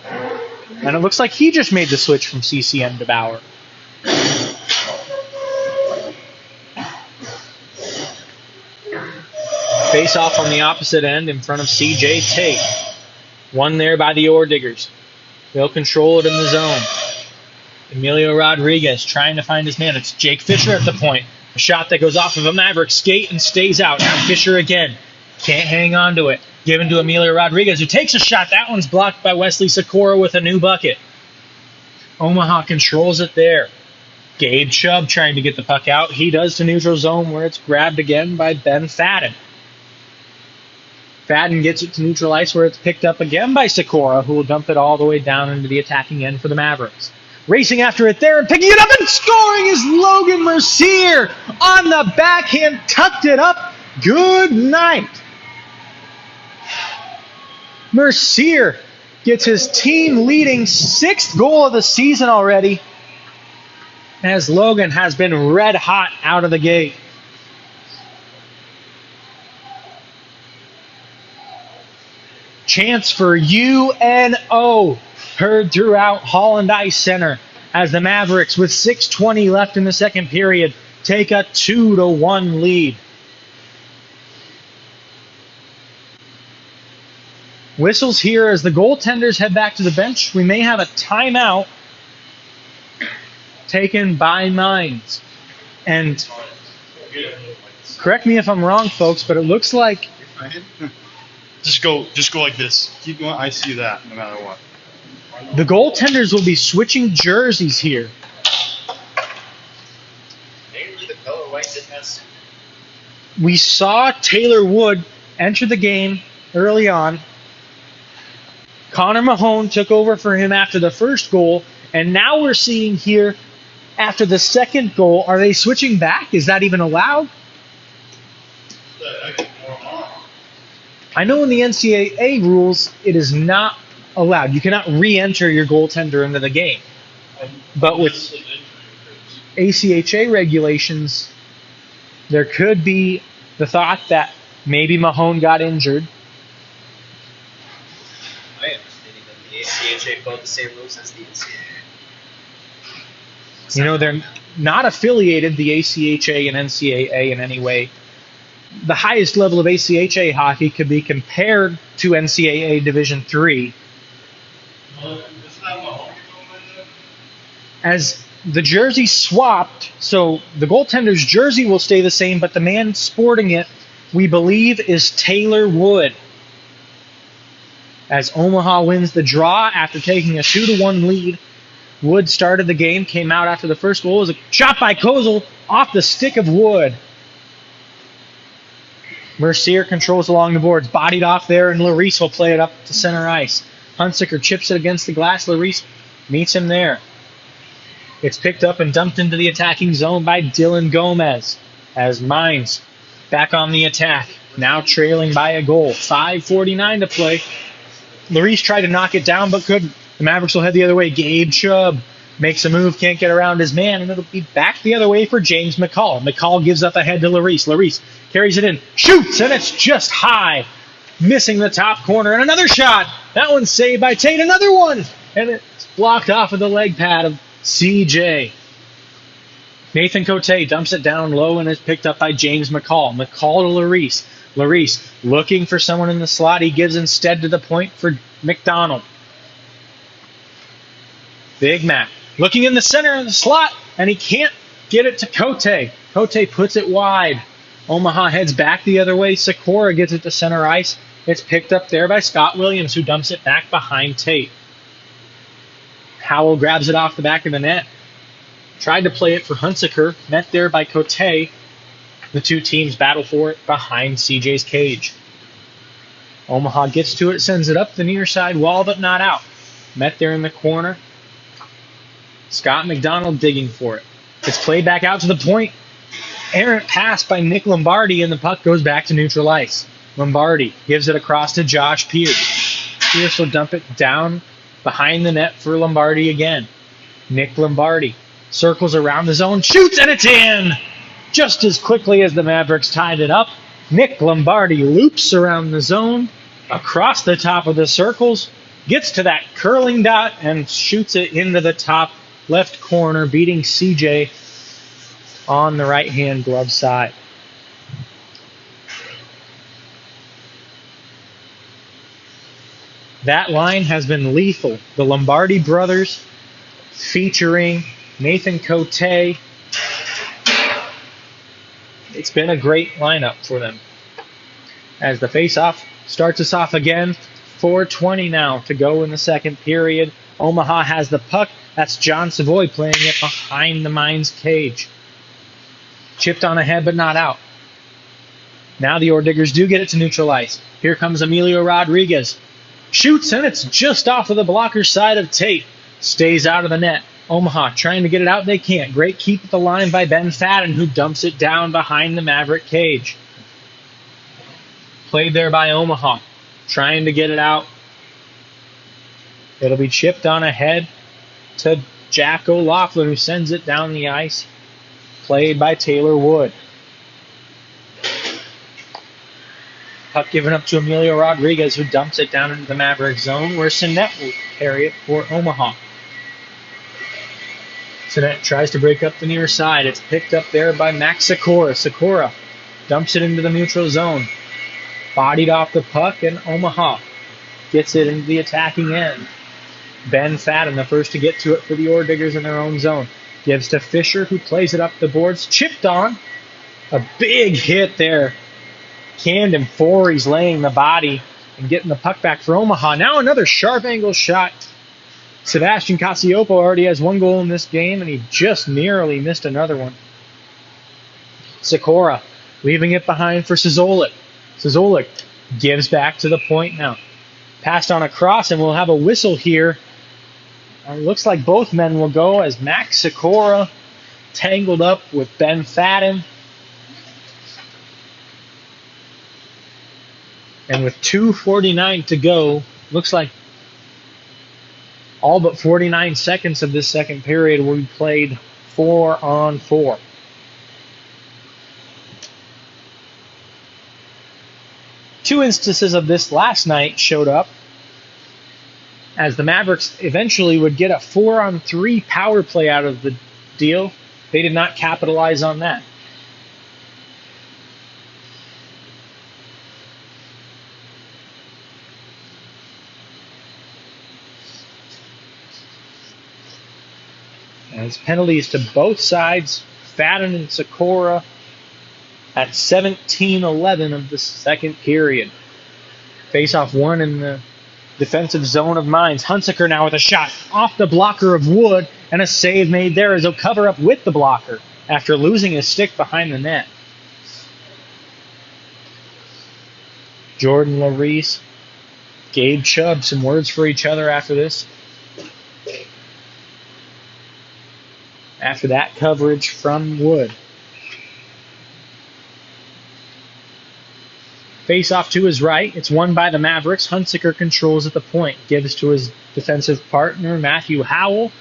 C: And it looks like he just made the switch from CCM to Bauer. Face off on the opposite end in front of CJ Tate. One there by the Ore Diggers. They'll control it in the zone. Emilio Rodriguez trying to find his man. It's Jake Fisher at the point. A shot that goes off of a Maverick skate and stays out. Now Fisher again. Can't hang on to it. Given to Emilio Rodriguez, who takes a shot. That one's blocked by Wesley Sikora with a new bucket. Omaha controls it there. Gabe Chubb trying to get the puck out. He does to neutral zone where it's grabbed again by Ben Fadden. Fadden gets it to neutral ice where it's picked up again by Sikora, who will dump it all the way down into the attacking end for the Mavericks. Racing after it there and picking it up and scoring is Logan Mercier on the backhand, tucked it up. Good night. Mercier gets his team leading 6th goal of the season already, as Logan has been red hot out of the gate. Chance for UNO heard throughout Holland Ice Center as the Mavericks, with 6:20 left in the second period, take a 2-1 lead. Whistles here as the goaltenders head back to the bench. We may have a timeout taken by Mines. And correct me if I'm wrong, folks, but it looks like
A: Just go like this. Keep going. I see that no matter what.
C: the goaltenders will be switching jerseys here.
D: Mainly the color white that has.
C: We saw Taylor Wood enter the game early on. Connor Mahone took over for him after the first goal, and now we're seeing here after the second goal, are they switching back? Is that even allowed? I know in the NCAA rules it is not allowed. You cannot re-enter your goaltender into the game. But with ACHA regulations, there could be the thought that maybe Mahone got injured.
D: My understanding that the ACHA followed the same rules as the NCAA.
C: You know, they're not affiliated, the ACHA and NCAA, in any way. The highest level of ACHA hockey could be compared to NCAA Division III. As the jersey swapped, so the goaltender's jersey will stay the same, but the man sporting it, we believe, is Taylor Wood. As Omaha wins the draw after taking a 2-1 lead. Wood started the game, came out after the first goal. It was a shot by Kozel off the stick of Wood. Mercier controls along the boards, bodied off there, and Larice will play it up to center ice. Hunsaker chips it against the glass. Larice meets him there. It's picked up and dumped into the attacking zone by Dylan Gomez. As Mines back on the attack, now trailing by a goal. 5:49 to play. Larice tried to knock it down, but couldn't. The Mavericks will head the other way. Gabe Chubb makes a move, can't get around his man, and it'll be back the other way for James McCall. McCall gives up ahead to Larice. Larice carries it in, shoots, and it's just high, missing the top corner. And another shot. That one's saved by Tate. Another one, and it's blocked off of the leg pad of CJ. Nathan Cote dumps it down low and is picked up by James McCall. McCall to Larice. Larice looking for someone in the slot. He gives instead to the point for McDonald. Big Mac looking in the center of the slot, and he can't get it to Cote. Cote puts it wide. Omaha heads back the other way. Sikora gets it to center ice. It's picked up there by Scott Williams, who dumps it back behind Tate. Howell grabs it off the back of the net. Tried to play it for Hunsaker, met there by Cote. The two teams battle for it behind CJ's cage. Omaha gets to it, sends it up the near side wall, but not out. Met there in the corner. Scott McDonald digging for it. It's played back out to the point. Errant pass by Nick Lombardi, and the puck goes back to neutral ice. Lombardi gives it across to Josh Pierce. Pierce will dump it down behind the net for Lombardi again. Nick Lombardi circles around the zone, shoots, and it's in! Just as quickly as the Mavericks tied it up, Nick Lombardi loops around the zone, across the top of the circles, gets to that curling dot, and shoots it into the top left corner, beating CJ on the right-hand glove side. That line has been lethal. The Lombardi brothers featuring Nathan Cote. It's been a great lineup for them. As the face-off starts us off again, 4:20 now to go in the second period. Omaha has the puck. That's John Savoy playing it behind the Mines cage. Chipped on ahead, but not out. Now the Orediggers do get it to neutral ice. Here comes Emilio Rodriguez. Shoots, and it's just off of the blocker side of Tate. Stays out of the net. Omaha trying to get it out. They can't. Great keep at the line by Ben Fadden, who dumps it down behind the Maverick cage. Played there by Omaha. Trying to get it out. It'll be chipped on ahead to Jack O'Loughlin, who sends it down the ice, played by Taylor Wood. Puck given up to Emilio Rodriguez, who dumps it down into the Maverick zone, where Sinet will carry it for Omaha. Sinet tries to break up the near side. It's picked up there by Max Sikora. Sikora dumps it into the neutral zone. Bodied off the puck, and Omaha gets it into the attacking end. Ben Fadden, the first to get to it for the Ore Diggers in their own zone. Gives to Fisher, who plays it up the boards. Chipped on. A big hit there. Camden Forey's laying the body and getting the puck back for Omaha. Now another sharp angle shot. Sebastian Casiopo already has one goal in this game, and he just narrowly missed another one. Sikora leaving it behind for Szolik. Szolik gives back to the point now. Passed on across, and we'll have a whistle here. It looks like both men will go as Max Sikora tangled up with Ben Fadden. And with 2:49 to go, looks like all but 49 seconds of this second period will be played 4-on-4. Two instances of this last night showed up as the Mavericks eventually would get a 4-on-3 power play out of the deal. They did not capitalize on that. As penalties to both sides, Fadden and Sikora at 17-11 of the second period. Face-off one in the defensive zone of Mines. Hunsaker now with a shot off the blocker of Wood, and a save made there as he'll cover up with the blocker after losing his stick behind the net. Jordan Larice, Gabe Chubb, some words for each other after this. After that coverage from Wood. Face off to his right. It's won by the Mavericks. Hunsaker controls at the point. Gives to his defensive partner, Matthew Howell.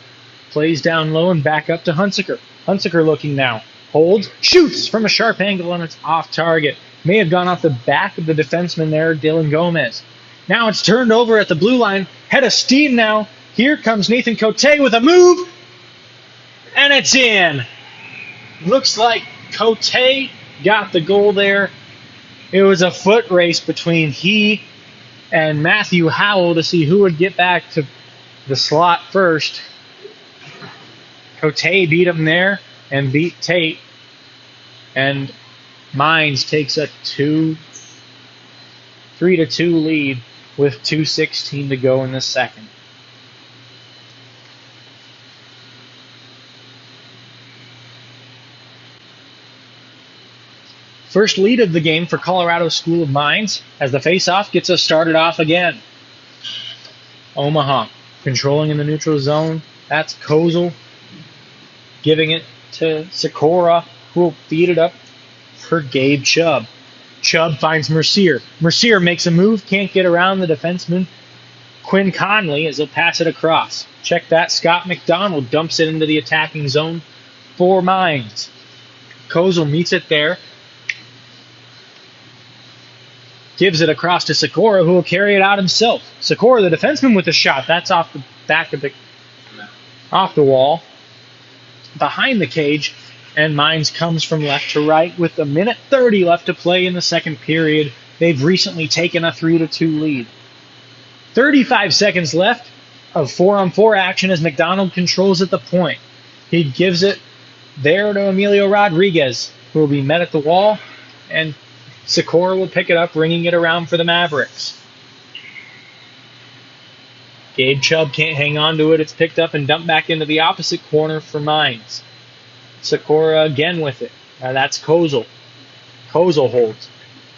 C: Plays down low and back up to Hunsaker. Hunsaker looking now. Holds. Shoots from a sharp angle, and it's off target. May have gone off the back of the defenseman there, Dylan Gomez. Now it's turned over at the blue line. Head of steam now. Here comes Nathan Cote with a move. And it's in. Looks like Cote got the goal there. It was a foot race between he and Matthew Howell to see who would get back to the slot first. Cote beat him there and beat Tate. And Mines takes a 3-2 lead with 2:16 to go in the second. First lead of the game for Colorado School of Mines as the face-off gets us started off again. Omaha controlling in the neutral zone. That's Kozel giving it to Sikora, who will feed it up for Gabe Chubb. Chubb finds Mercier. Mercier makes a move, can't get around the defenseman Quinn Conley as he'll pass it across. Check that, Scott McDonald dumps it into the attacking zone for Mines. Kozel meets it there. Gives it across to Sikora, who will carry it out himself. Sikora, the defenseman, with a shot. That's off the back of off the wall, behind the cage, and Mines comes from left to right with 1:30 left to play in the second period. They've recently taken a 3-2 lead. 35 seconds left of 4-on-4 action as McDonald controls at the point. He gives it there to Emilio Rodriguez, who will be met at the wall, and Sikora will pick it up, ringing it around for the Mavericks. Gabe Chubb can't hang on to it. It's picked up and dumped back into the opposite corner for Mines. Sikora again with it. Now that's Kozel. Kozel holds.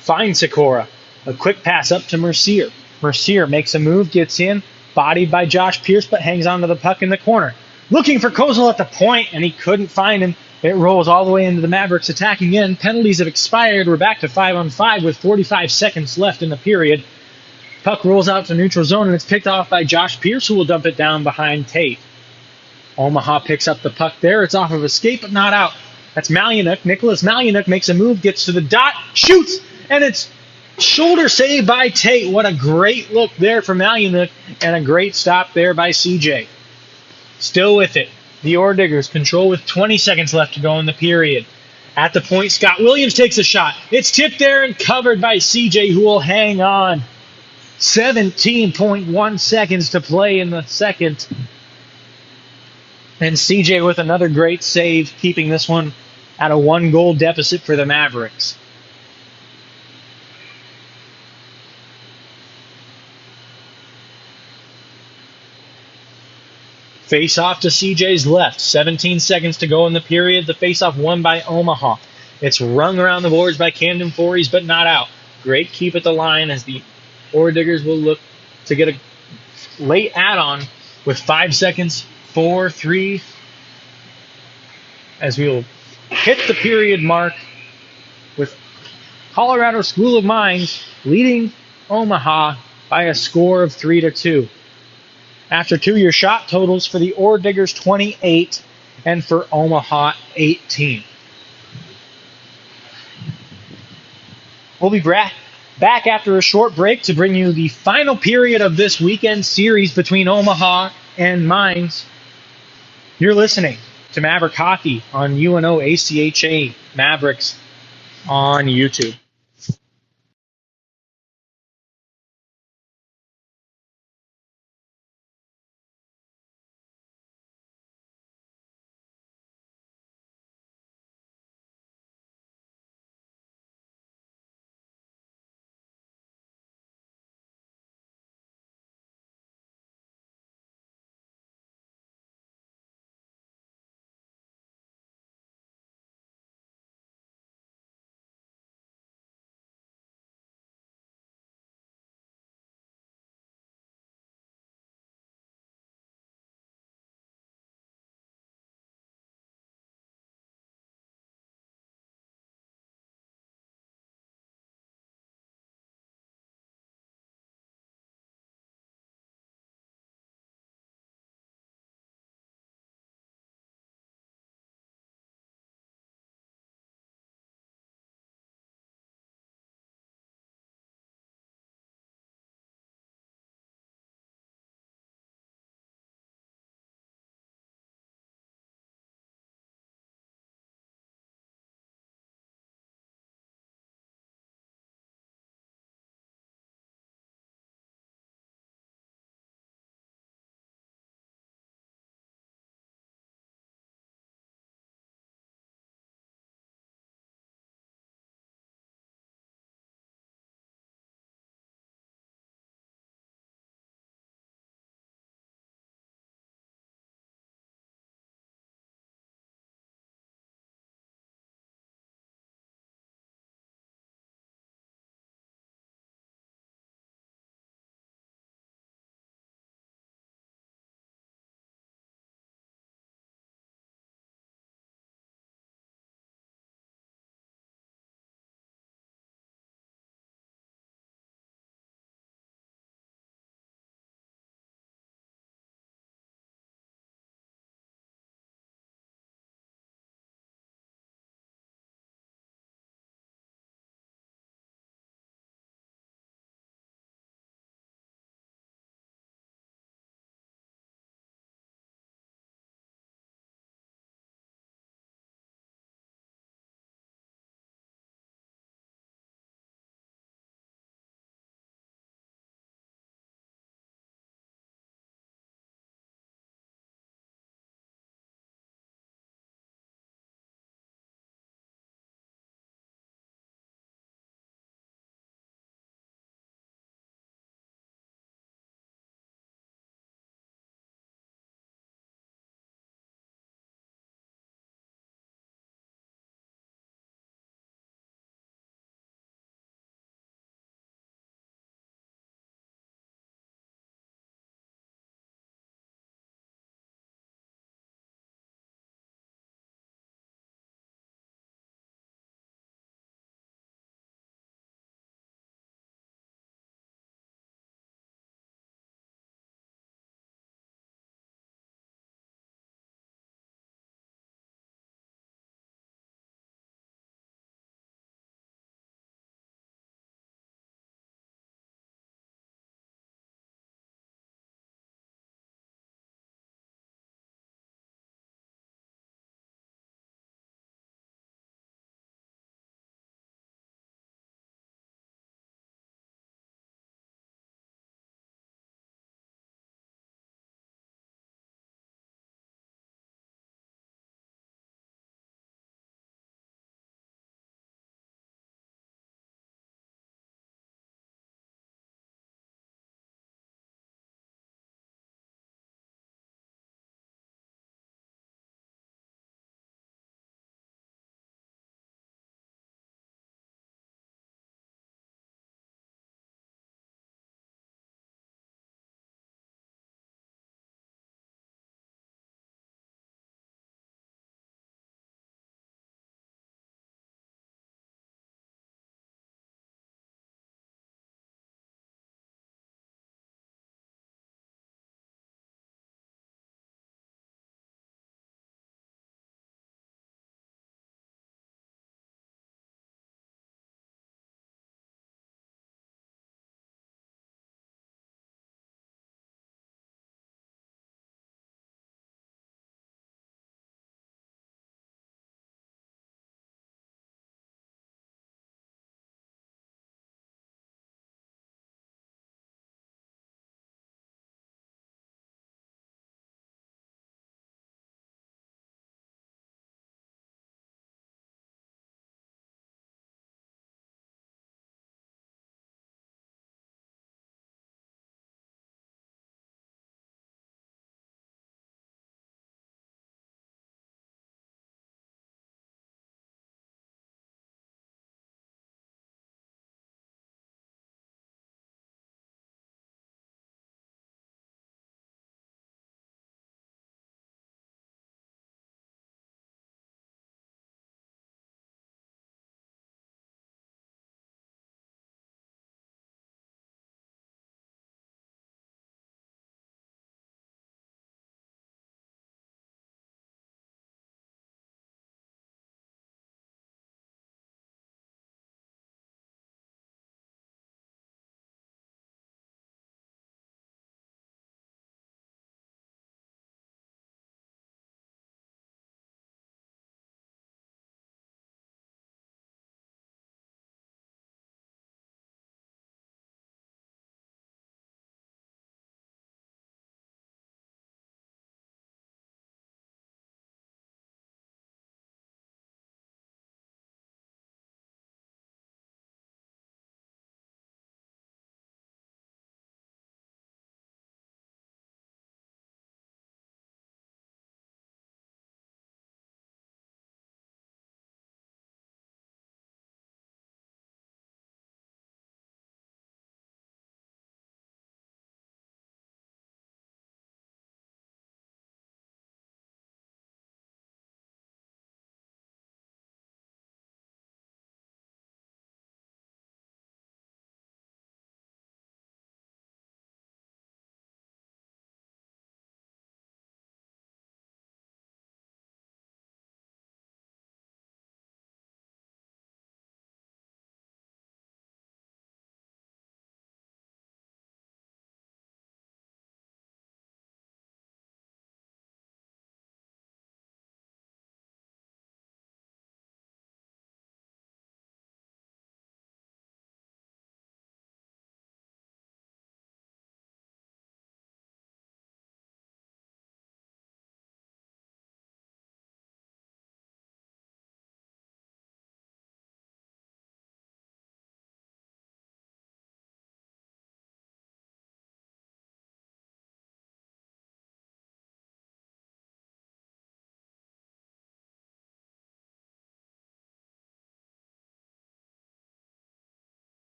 C: Finds Sikora. A quick pass up to Mercier. Mercier makes a move, gets in, bodied by Josh Pierce, but hangs onto the puck in the corner. Looking for Kozel at the point, and he couldn't find him. It rolls all the way into the Mavericks attacking end. Penalties have expired. We're back to 5-on-5 with 45 seconds left in the period. Puck rolls out to neutral zone, and it's picked off by Josh Pierce, who will dump it down behind Tate. Omaha picks up the puck there. It's off of escape, but not out. That's Malyanuk. Nicholas Malyanuk makes a move, gets to the dot, shoots, and it's shoulder save by Tate. What a great look there for Malyanuk, and a great stop there by CJ. Still with it. The Ore Diggers control with 20 seconds left to go in the period. At the point, Scott Williams takes a shot. It's tipped there and covered by CJ, who will hang on. 17.1 seconds to play in the second. And CJ with another great save, keeping this one at a 1-goal deficit for the Mavericks. Face-off to CJ's left. 17 seconds to go in the period. The face-off won by Omaha. It's rung around the boards by Camden Fories, but not out. Great keep at the line as the Ore Diggers will look to get a late add-on with 5 seconds, 4, 3, as we will hit the period mark with Colorado School of Mines leading Omaha by a score of 3-2. After 2, your shot totals for the Ore Diggers 28 and for Omaha 18. We'll be back after a short break to bring you the final period of this weekend series between Omaha and Mines. You're listening to Maverick Hockey on UNO ACHA Mavericks on YouTube.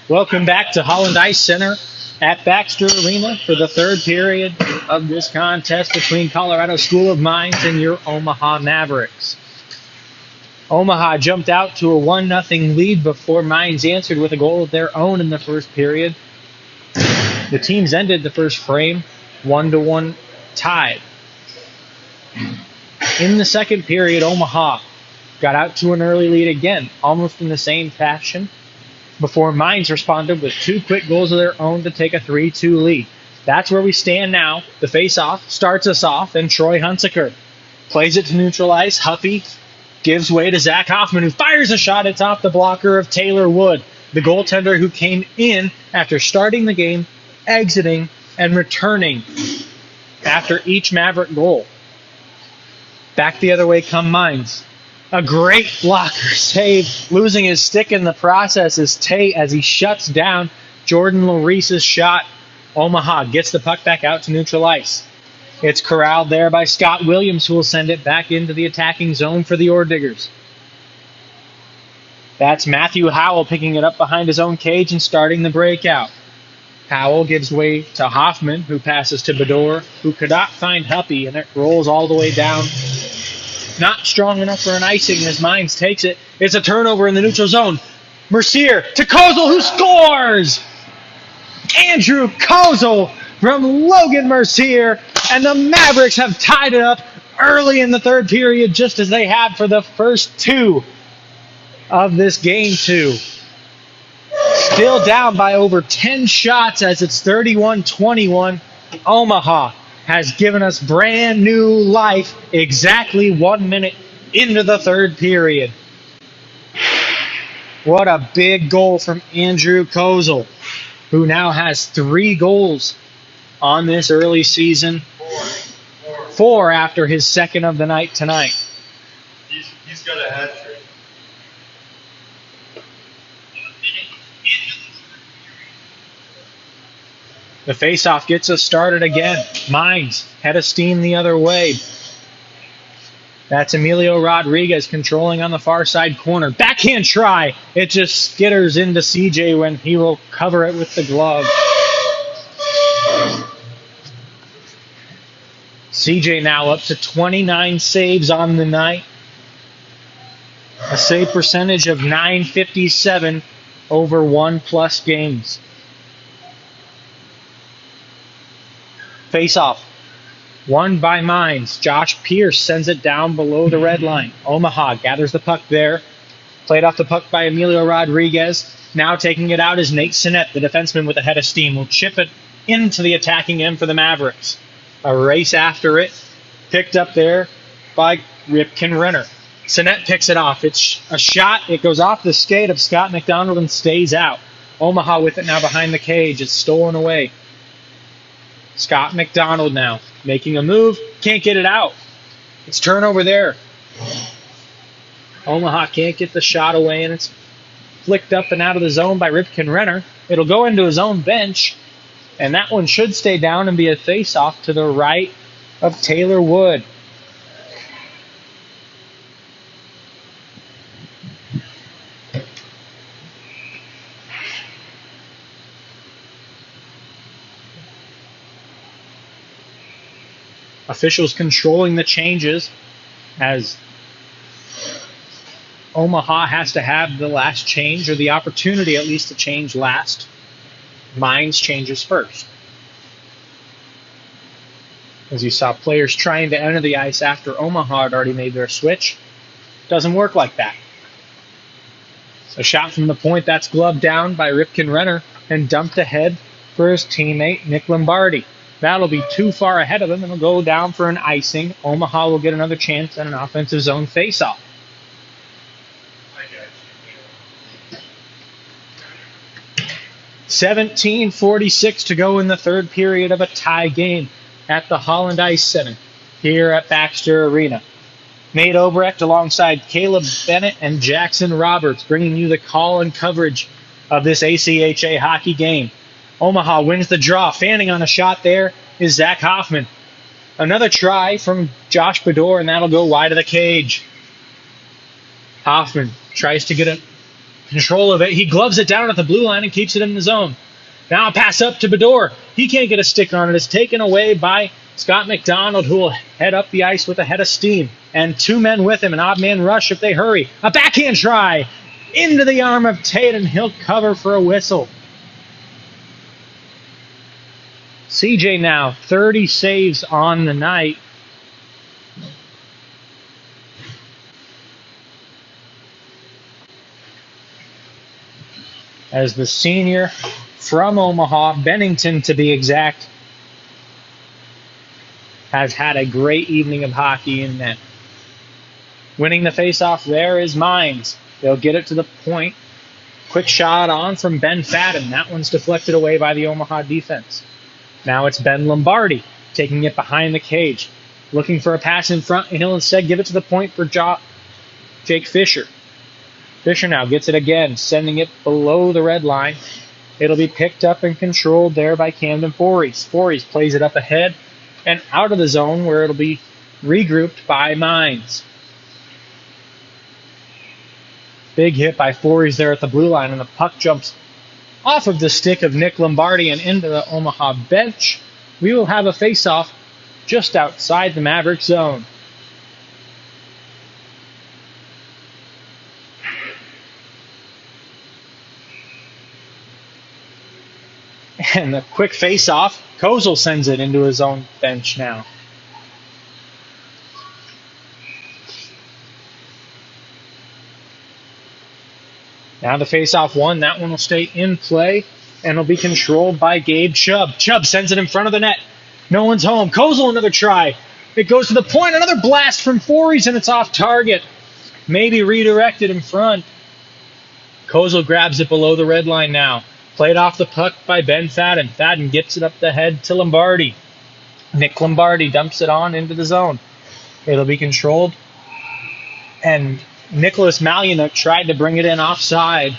C: Welcome back to Holland Ice Center at Baxter Arena for the third period of this contest between Colorado School of Mines and your Omaha Mavericks. Omaha jumped out to a 1-0 lead before Mines answered with a goal of their own in the first period. The teams ended the first frame 1-1 tied. In the second period, Omaha got out to an early lead again, almost in the same fashion, before Mines responded with 2 quick goals of their own to take a 3-2 lead. That's where we stand now. The face-off starts us off, and Troy Hunsaker plays it to neutral ice. Huffy gives way to Zach Hoffman, who fires a shot. It's off the blocker of Taylor Wood, the goaltender who came in after starting the game, exiting, and returning after each Maverick goal. Back the other way come Mines. A great blocker save, losing his stick in the process is Tate as he shuts down Jordan Larice's shot. Omaha gets the puck back out to neutral ice. It's corralled there by Scott Williams, who will send it back into the attacking zone for the Orediggers. That's Matthew Howell picking it up behind his own cage and starting the breakout. Howell gives way to Hoffman, who passes to Bedore, who could not find Huppy, and it rolls all the way down. Not strong enough for an icing as Mines takes it. It's a turnover in the neutral zone. Mercier to Kozel, who scores! Andrew Kozel from Logan Mercier, and the Mavericks have tied it up early in the third period, just as they had for the first 2 of this game 2. Still down by over 10 shots as it's 31-21. Omaha has given us brand new life exactly 1 minute into the third period. What a big goal from Andrew Kozel, who now has 3 goals on this early season. 4 after his second of the night tonight.
A: He's got a hat trick.
C: The faceoff gets us started again. Mines head of steam the other way. That's Emilio Rodriguez controlling on the far side corner. Backhand try. It just skitters into CJ when he will cover it with the glove. CJ now up to 29 saves on the night. A save percentage of .957 over 1+ games. Face-off. Won by Mines. Josh Pierce sends it down below the red line. Omaha gathers the puck there. Played off the puck by Emilio Rodriguez. Now taking it out is Nate Sinnett, the defenseman with a head of steam. Will chip it into the attacking end for the Mavericks. A race after it. Picked up there by Ripken Renner. Sinnett picks it off. It's a shot. It goes off the skate of Scott McDonald and stays out. Omaha with it now behind the cage. It's stolen away. Scott McDonald now making a move. Can't get it out. It's turnover there. Omaha can't get the shot away, and it's flicked up and out of the zone by Ripken Renner. It'll go into his own bench, and that one should stay down and be a face-off to the right of Taylor Wood. Officials controlling the changes as Omaha has to have the last change, or the opportunity at least to change last. Mines changes first. As you saw players trying to enter the ice after Omaha had already made their switch. Doesn't work like that. A shot from the point that's gloved down by Ripken Renner and dumped ahead for his teammate Nick Lombardi. That'll be too far ahead of him and will go down for an icing. Omaha will get another chance at an offensive zone faceoff. 17:46 to go in the third period of a tie game at the Holland Ice Center here at Baxter Arena. Nate Obrecht alongside Caleb Bennett and Jackson Roberts bringing you the call and coverage of this ACHA hockey game. Omaha wins the draw. Fanning on a shot there is Zach Hoffman. Another try from Josh Bedore, and that'll go wide of the cage. Hoffman tries to get a Control of it. He gloves it down at the blue line and keeps it in the zone. Now a pass up to Bedore. He can't get a stick on it. It's taken away by Scott McDonald, who will head up the ice with a head of steam. And 2 men with him, an odd man rush if they hurry. A backhand try into the arm of Tate, and he'll cover for a whistle. CJ now, 30 saves on the night. As the senior from Omaha, Bennington to be exact, has had a great evening of hockey in net. Winning the faceoff there is Mines. They'll get it to the point. Quick shot on from Ben Fadden. That one's deflected away by the Omaha defense. Now it's Ben Lombardi taking it behind the cage. Looking for a pass in front, and he'll instead give it to the point for Jake Fisher. Fisher now gets it again, sending it below the red line. It'll be picked up and controlled there by Camden Fories. Fories plays it up ahead and out of the zone, where it'll be regrouped by Mines. Big hit by Fories there at the blue line, and the puck jumps off of the stick of Nick Lombardi and into the Omaha bench. We will have a face-off just outside the Maverick zone. And the quick face-off, Kozel sends it into his own bench now. Now the face-off one, that one will stay in play and will be controlled by Gabe Chubb. Chubb sends it in front of the net. No one's home. Kozel another try. It goes to the point. Another blast from Fories, and it's off target. Maybe redirected in front. Kozel grabs it below the red line now. Played off the puck by Ben Fadden. Fadden gets it up the head to Lombardi. Nick Lombardi dumps it on into the zone. It'll be controlled. And Nicholas Malinuk tried to bring it in offside.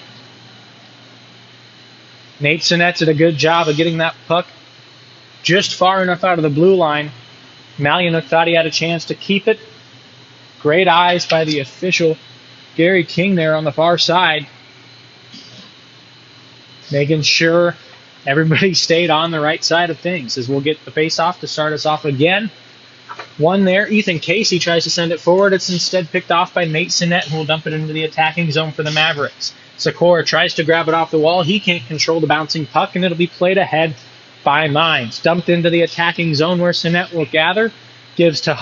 C: Nate Sinnett did a good job of getting that puck just far enough out of the blue line. Malinuk thought he had a chance to keep it. Great eyes by the official, Gary King, there on the far side, making sure everybody stayed on the right side of things, as we'll get the face-off to start us off again. One there. Ethan Casey tries to send it forward. It's instead picked off by Nate Sinnett, who will dump it into the attacking zone for the Mavericks. Sikora tries to grab it off the wall. He can't control the bouncing puck, and it'll be played ahead by Mines. Dumped into the attacking zone where Sinnett will gather. Gives to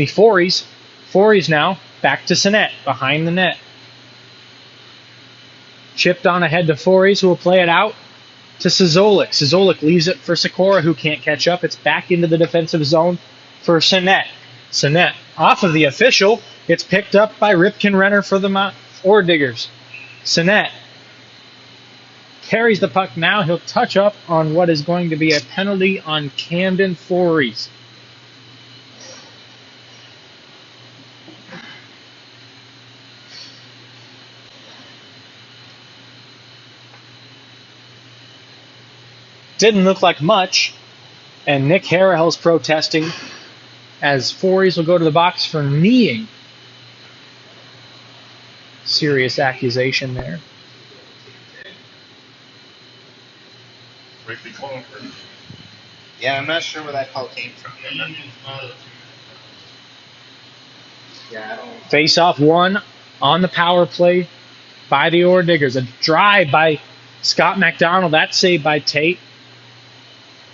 C: Fories. Fories now back to Sinnett behind the net. Chipped on ahead to Fories, who will play it out to Sizolik. Sizolik leaves it for Sikora, who can't catch up. It's back into the defensive zone for Sinnett. Sinnett off of the official. It's picked up by Ripken Renner for the Ore Diggers. Sinnett carries the puck now. He'll touch up on what is going to be a penalty on Camden Fories. Didn't look like much, and Nick Harrell's protesting as Fories will go to the box for kneeing. Serious accusation there.
E: Yeah, I'm not sure where that call came from.
C: Face-off one on the power play by the Ore Diggers. A drive by Scott McDonald. That's saved by Tate.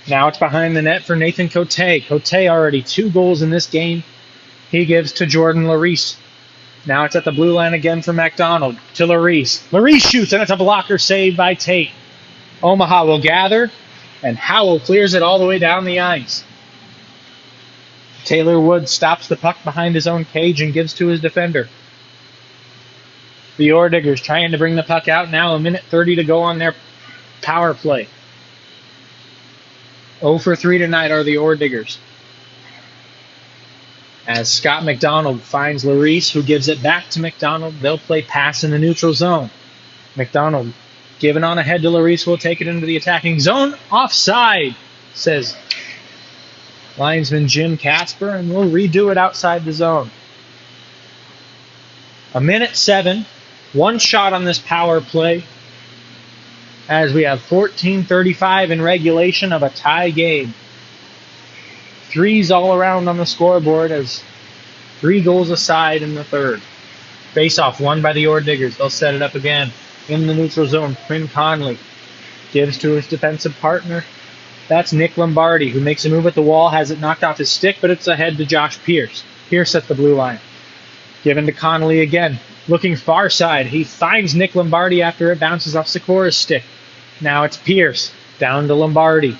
C: Now it's behind the net for Nathan Cote. Cote already 2 goals in this game. He gives to Jordan Larice. Now it's at the blue line again for McDonald. To Larice. Larice shoots, and it's a blocker saved by Tate. Omaha will gather, and Howell clears it all the way down the ice. Taylor Wood stops the puck behind his own cage and gives to his defender. The Ore Diggers trying to bring the puck out now. 1:30 to go on their power play. 0 for 3 tonight are the Ore Diggers. As Scott McDonald finds Larice, who gives it back to McDonald. They'll play pass in the neutral zone. McDonald giving on ahead to Larice, will take it into the attacking zone. Offside, says linesman Jim Casper, and we'll redo it outside the zone. 1:07, one shot on this power play, as we have 14:35 in regulation of a tie game. Threes all around on the scoreboard as 3 goals aside in the third. Face-off won by the Ore Diggers. They'll set it up again in the neutral zone. Quinn Conley gives to his defensive partner. That's Nick Lombardi, who makes a move at the wall, has it knocked off his stick, but it's ahead to Josh Pierce. Pierce at the blue line. Given to Conley again. Looking far side. He finds Nick Lombardi after it bounces off Sikora's stick. Now it's Pierce. Down to Lombardi.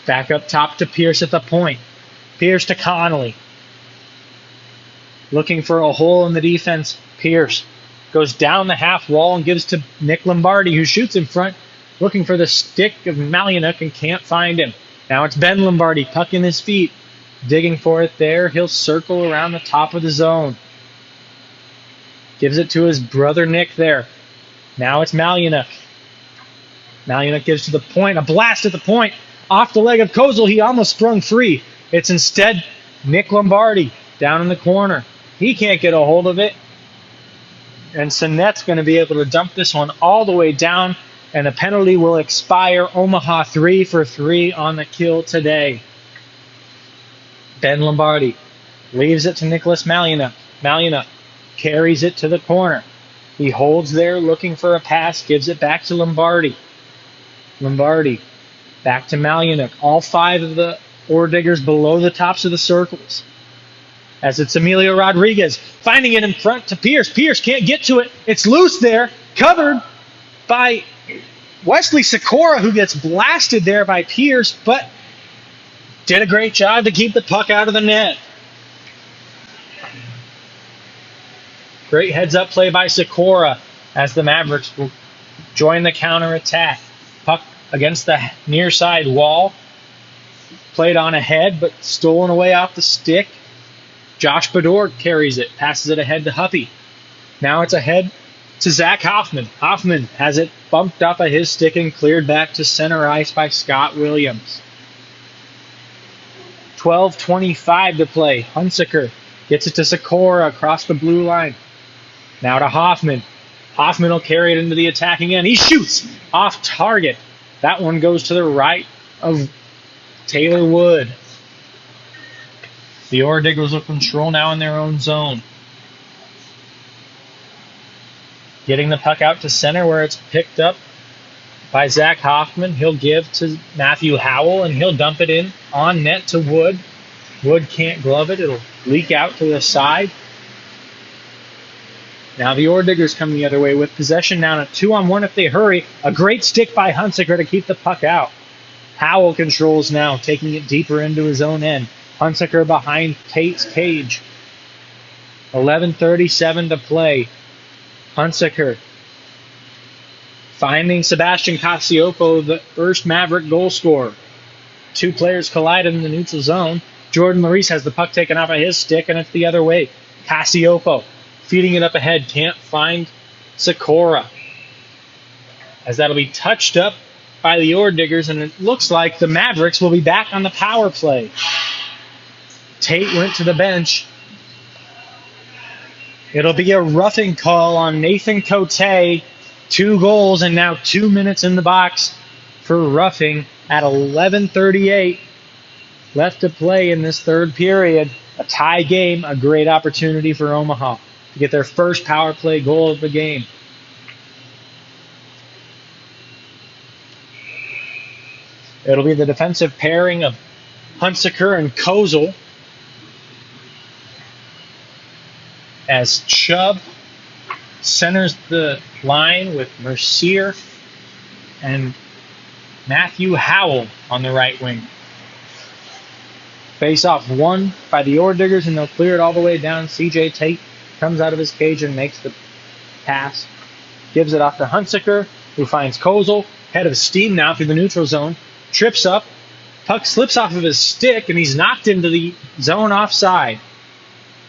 C: Back up top to Pierce at the point. Pierce to Conley. Looking for a hole in the defense. Pierce goes down the half wall and gives to Nick Lombardi, who shoots in front, looking for the stick of Malyanuk and can't find him. Now it's Ben Lombardi, puck in his feet, digging for it there. He'll circle around the top of the zone. Gives it to his brother Nick there. Now it's Malyanuk. Malyanuk gives to the point. A blast at the point. Off the leg of Kozel. He almost sprung free. It's instead Nick Lombardi down in the corner. He can't get a hold of it. And Sinet's going to be able to dump this one all the way down. And a penalty will expire. Omaha 3 for 3 on the kill today. Ben Lombardi leaves it to Nicholas Malyanuk. Malyanuk carries it to the corner. He holds there looking for a pass. Gives it back to Lombardi. Lombardi back to Malyanuk. All 5 of the Ore Diggers below the tops of the circles. As it's Emilio Rodriguez finding it in front to Pierce. Pierce can't get to it. It's loose there. Covered by Wesley Sikora, who gets blasted there by Pierce, but did a great job to keep the puck out of the net. Great heads-up play by Sikora as the Mavericks will join the counterattack. Puck against the near side wall. Played on ahead, but stolen away off the stick. Josh Bedore carries it, passes it ahead to Huppy. Now it's ahead to Zach Hoffman. Hoffman has it bumped off of his stick and cleared back to center ice by Scott Williams. 12:25 to play. Hunsaker gets it to Sikora across the blue line. Now to Hoffman. Hoffman will carry it into the attack again. He shoots off target. That one goes to the right of Taylor Wood. The Ore Diggers will control now in their own zone. Getting the puck out to center where it's picked up by Zach Hoffman. He'll give to Matthew Howell and he'll dump it in on net to Wood. Wood can't glove it. It'll leak out to the side. Now the Ore Diggers come the other way with possession down at 2-on-1 if they hurry. A great stick by Hunsaker to keep the puck out. Howell controls now, taking it deeper into his own end. Hunsaker behind Tate's cage. 11:37 to play. Hunsaker finding Sebastian Casiopo, the first Maverick goal scorer. 2 players collide in the neutral zone. Jordan Maurice has the puck taken off of his stick, and it's the other way. Casiopo feeding it up ahead, can't find Sikora. As that'll be touched up by the Ore Diggers, and it looks like the Mavericks will be back on the power play. Tate went to the bench. It'll be a roughing call on Nathan Cote. 2 goals and now 2 minutes in the box for roughing at 11:38 left to play in this third period. A tie game, a great opportunity for Omaha to get their first power play goal of the game. It'll be the defensive pairing of Hunsaker and Kozel as Chubb centers the line with Mercier and Matthew Howell on the right wing. Face-off won by the Ore Diggers, and they'll clear it all the way down. CJ Tate comes out of his cage and makes the pass. Gives it off to Hunsaker, who finds Kozel. Head of steam now through the neutral zone. Trips up. Puck slips off of his stick, and he's knocked into the zone offside.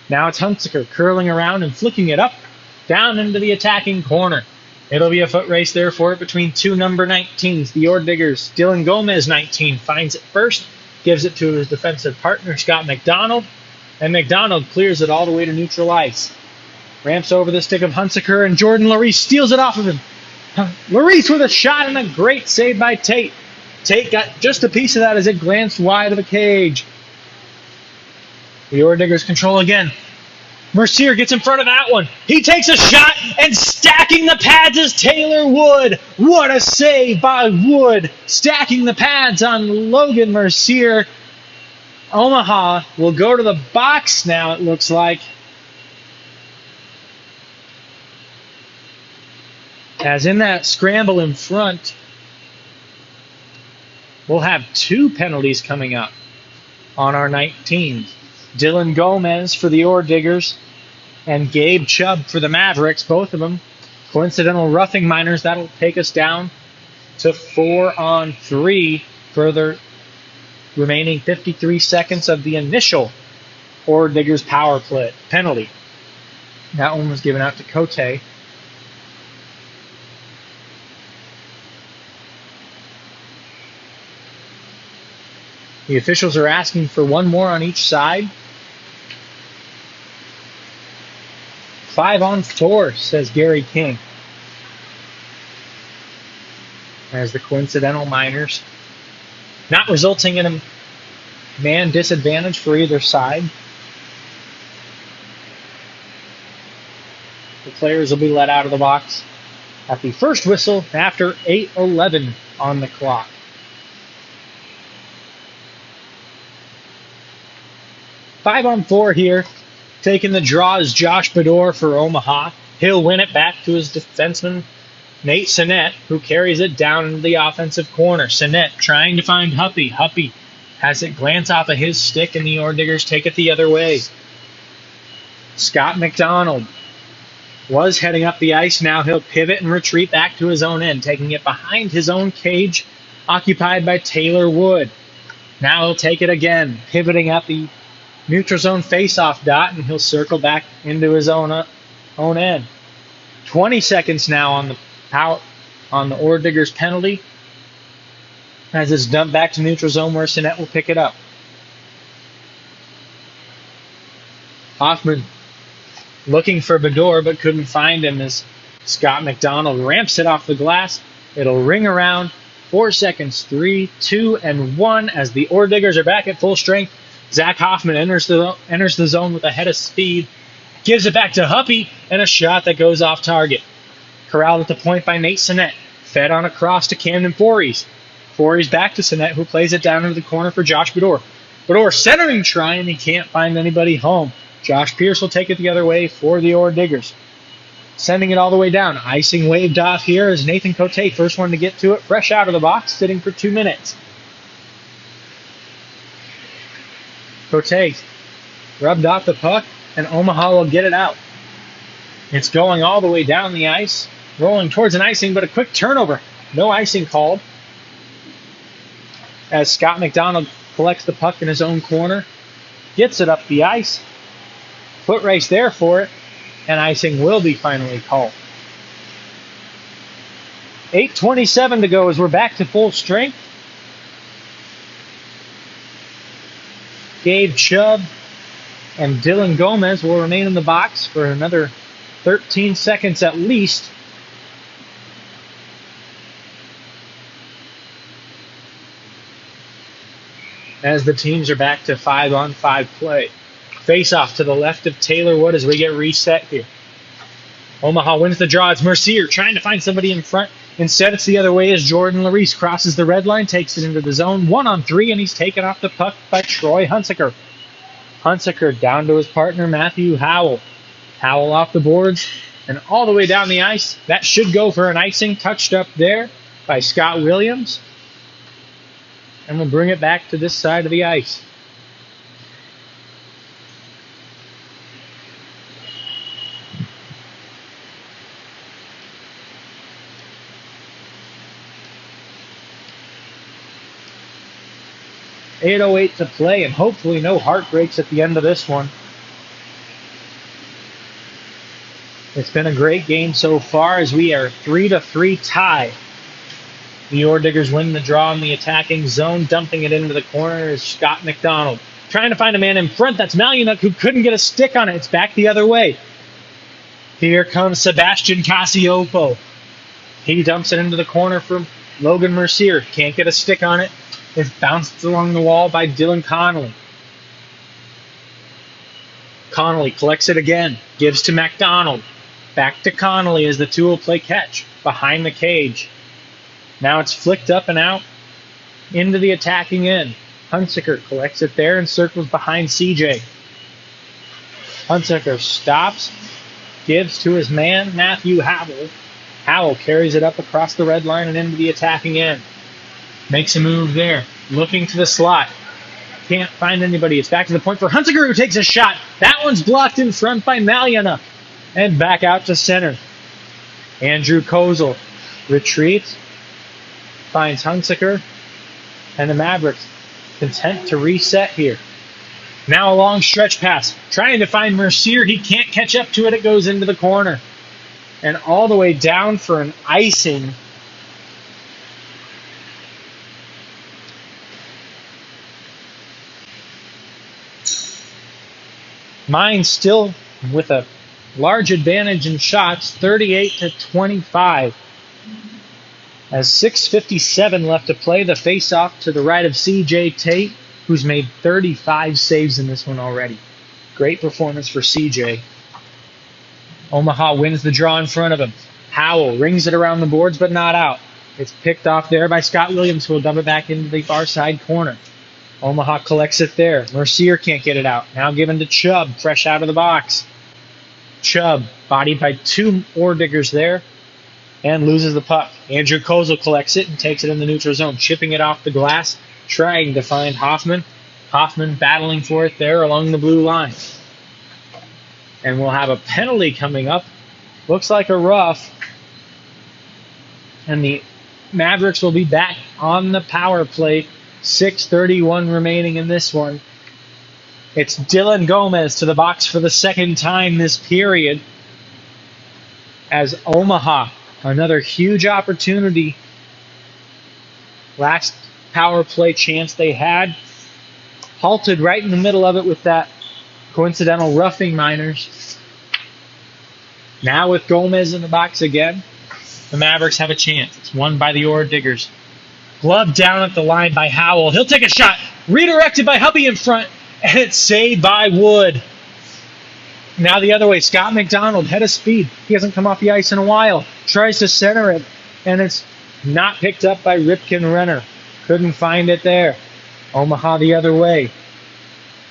C: Now it's Hunsaker curling around and flicking it up, down into the attacking corner. It'll be a foot race there for it between 2 number 19s. The Ore Diggers, Dylan Gomez, 19, finds it first, gives it to his defensive partner, Scott McDonald, and McDonald clears it all the way to neutral ice. Ramps over the stick of Hunsaker, and Jordan Larice steals it off of him. Larice with a shot and a great save by Tate. Tate got just a piece of that as it glanced wide of the cage. The Ore Diggers control again. Mercier gets in front of that one. He takes a shot, and stacking the pads is Taylor Wood. What a save by Wood. Stacking the pads on Logan Mercier. Omaha will go to the box now, it looks like. As in that scramble in front, we'll have 2 penalties coming up on our 19. Dylan Gomez for the Ore Diggers and Gabe Chubb for the Mavericks, both of them coincidental roughing minors. That'll take us down to 4-on-3 for the remaining 53 seconds of the initial Ore Diggers power play penalty. That one was given out to Cote. The officials are asking for one more on each side. 5-on-4, says Gary King. As the coincidental minors, not resulting in a man disadvantage for either side. The players will be let out of the box at the first whistle after 8:11 on the clock. 5-on-4 here. Taking the draw is Josh Bedore for Omaha. He'll win it back to his defenseman, Nate Sinnett, who carries it down into the offensive corner. Sinnett trying to find Huppy. Huppy has it glance off of his stick, and the Ore Diggers take it the other way. Scott McDonald was heading up the ice. Now he'll pivot and retreat back to his own end, taking it behind his own cage, occupied by Taylor Wood. Now he'll take it again, pivoting at the neutral zone face-off dot, and he'll circle back into his own end. 20 seconds now on the Ore Diggers penalty, as it's dumped back to neutral zone where Sinnett will pick it up. Hoffman looking for Bedore but couldn't find him as Scott McDonald ramps it off the glass. It'll ring around. 4 seconds, 3, 2, and 1 as the Ore Diggers are back at full strength. Zach Hoffman enters the zone with a head of speed, gives it back to Huppy, and a shot that goes off target. Corralled at the point by Nate Sinnett. Fed on across to Camden Voorhees. Voorhees back to Sinnett, who plays it down into the corner for Josh Bedore. Bedore centering try, and he can't find anybody home. Josh Pierce will take it the other way for the Ore Diggers. Sending it all the way down. Icing waved off here as Nathan Cote, first one to get to it, fresh out of the box, sitting for 2 minutes. Cote rubbed off the puck, and Omaha will get it out. It's going all the way down the ice, rolling towards an icing, but a quick turnover. No icing called. As Scott McDonald collects the puck in his own corner, gets it up the ice, foot race there for it, and icing will be finally called. 8:27 to go as we're back to full strength. Gabe Chubb and Dylan Gomez will remain in the box for another 13 seconds at least. As the teams are back to 5-on-5 play. Face off to the left of Taylor Wood as we get reset here. Omaha wins the draw. It's Mercier trying to find somebody in front. Instead, it's the other way as Jordan Larice crosses the red line, takes it into the zone. 1-on-3, and he's taken off the puck by Troy Hunsaker. Hunsaker down to his partner, Matthew Howell. Howell off the boards and all the way down the ice. That should go for an icing, touched up there by Scott Williams. And we'll bring it back to this side of the ice. .808 to play, and hopefully no heartbreaks at the end of this one. It's been a great game so far as we are 3-3 tie. The Ore Diggers win the draw in the attacking zone. Dumping it into the corner is Scott McDonald. Trying to find a man in front. That's Malyunuk, who couldn't get a stick on it. It's back the other way. Here comes Sebastian Casiopo. He dumps it into the corner for Logan Mercier. Can't get a stick on it. It's bounced along the wall by Dylan Connolly. Connolly collects it again. Gives to McDonald. Back to Connolly as the two will play catch. Behind the cage. Now it's flicked up and out into the attacking end. Hunsaker collects it there and circles behind CJ. Hunsaker stops. Gives to his man, Matthew Howell. Howell carries it up across the red line and into the attacking end. Makes a move there. Looking to the slot. Can't find anybody. It's back to the point for Hunsaker, who takes a shot. That one's blocked in front by Maliana. And back out to center. Andrew Kozel retreats. Finds Hunsaker. And the Mavericks content to reset here. Now a long stretch pass. Trying to find Mercier. He can't catch up to it. It goes into the corner. And all the way down for an icing. Mine still with a large advantage in shots, 38-25. As 6:57 left to play, the face-off to the right of CJ Tate, who's made 35 saves in this one already. Great performance for CJ. Omaha wins the draw in front of him. Howell rings it around the boards, but not out. It's picked off there by Scott Williams, who will dump it back into the far side corner. Omaha collects it there. Mercier can't get it out. Now given to Chubb, fresh out of the box. Chubb, bodied by two ore diggers there, and loses the puck. Andrew Kozel collects it and takes it in the neutral zone, chipping it off the glass, trying to find Hoffman. Hoffman battling for it there along the blue line. And we'll have a penalty coming up. Looks like a rough. And the Mavericks will be back on the power play. 6:31 remaining in this one. It's Dylan Gomez to the box for the second time this period. As Omaha, another huge opportunity. Last power play chance they had. Halted right in the middle of it with that coincidental roughing Miners. Now with Gomez in the box again, the Mavericks have a chance. It's won by the Ore Diggers. Glove down at the line by Howell. He'll take a shot. Redirected by Hubby in front. And it's saved by Wood. Now the other way. Scott McDonald, head of speed. He hasn't come off the ice in a while. Tries to center it. And it's not picked up by Ripken Renner. Couldn't find it there. Omaha the other way.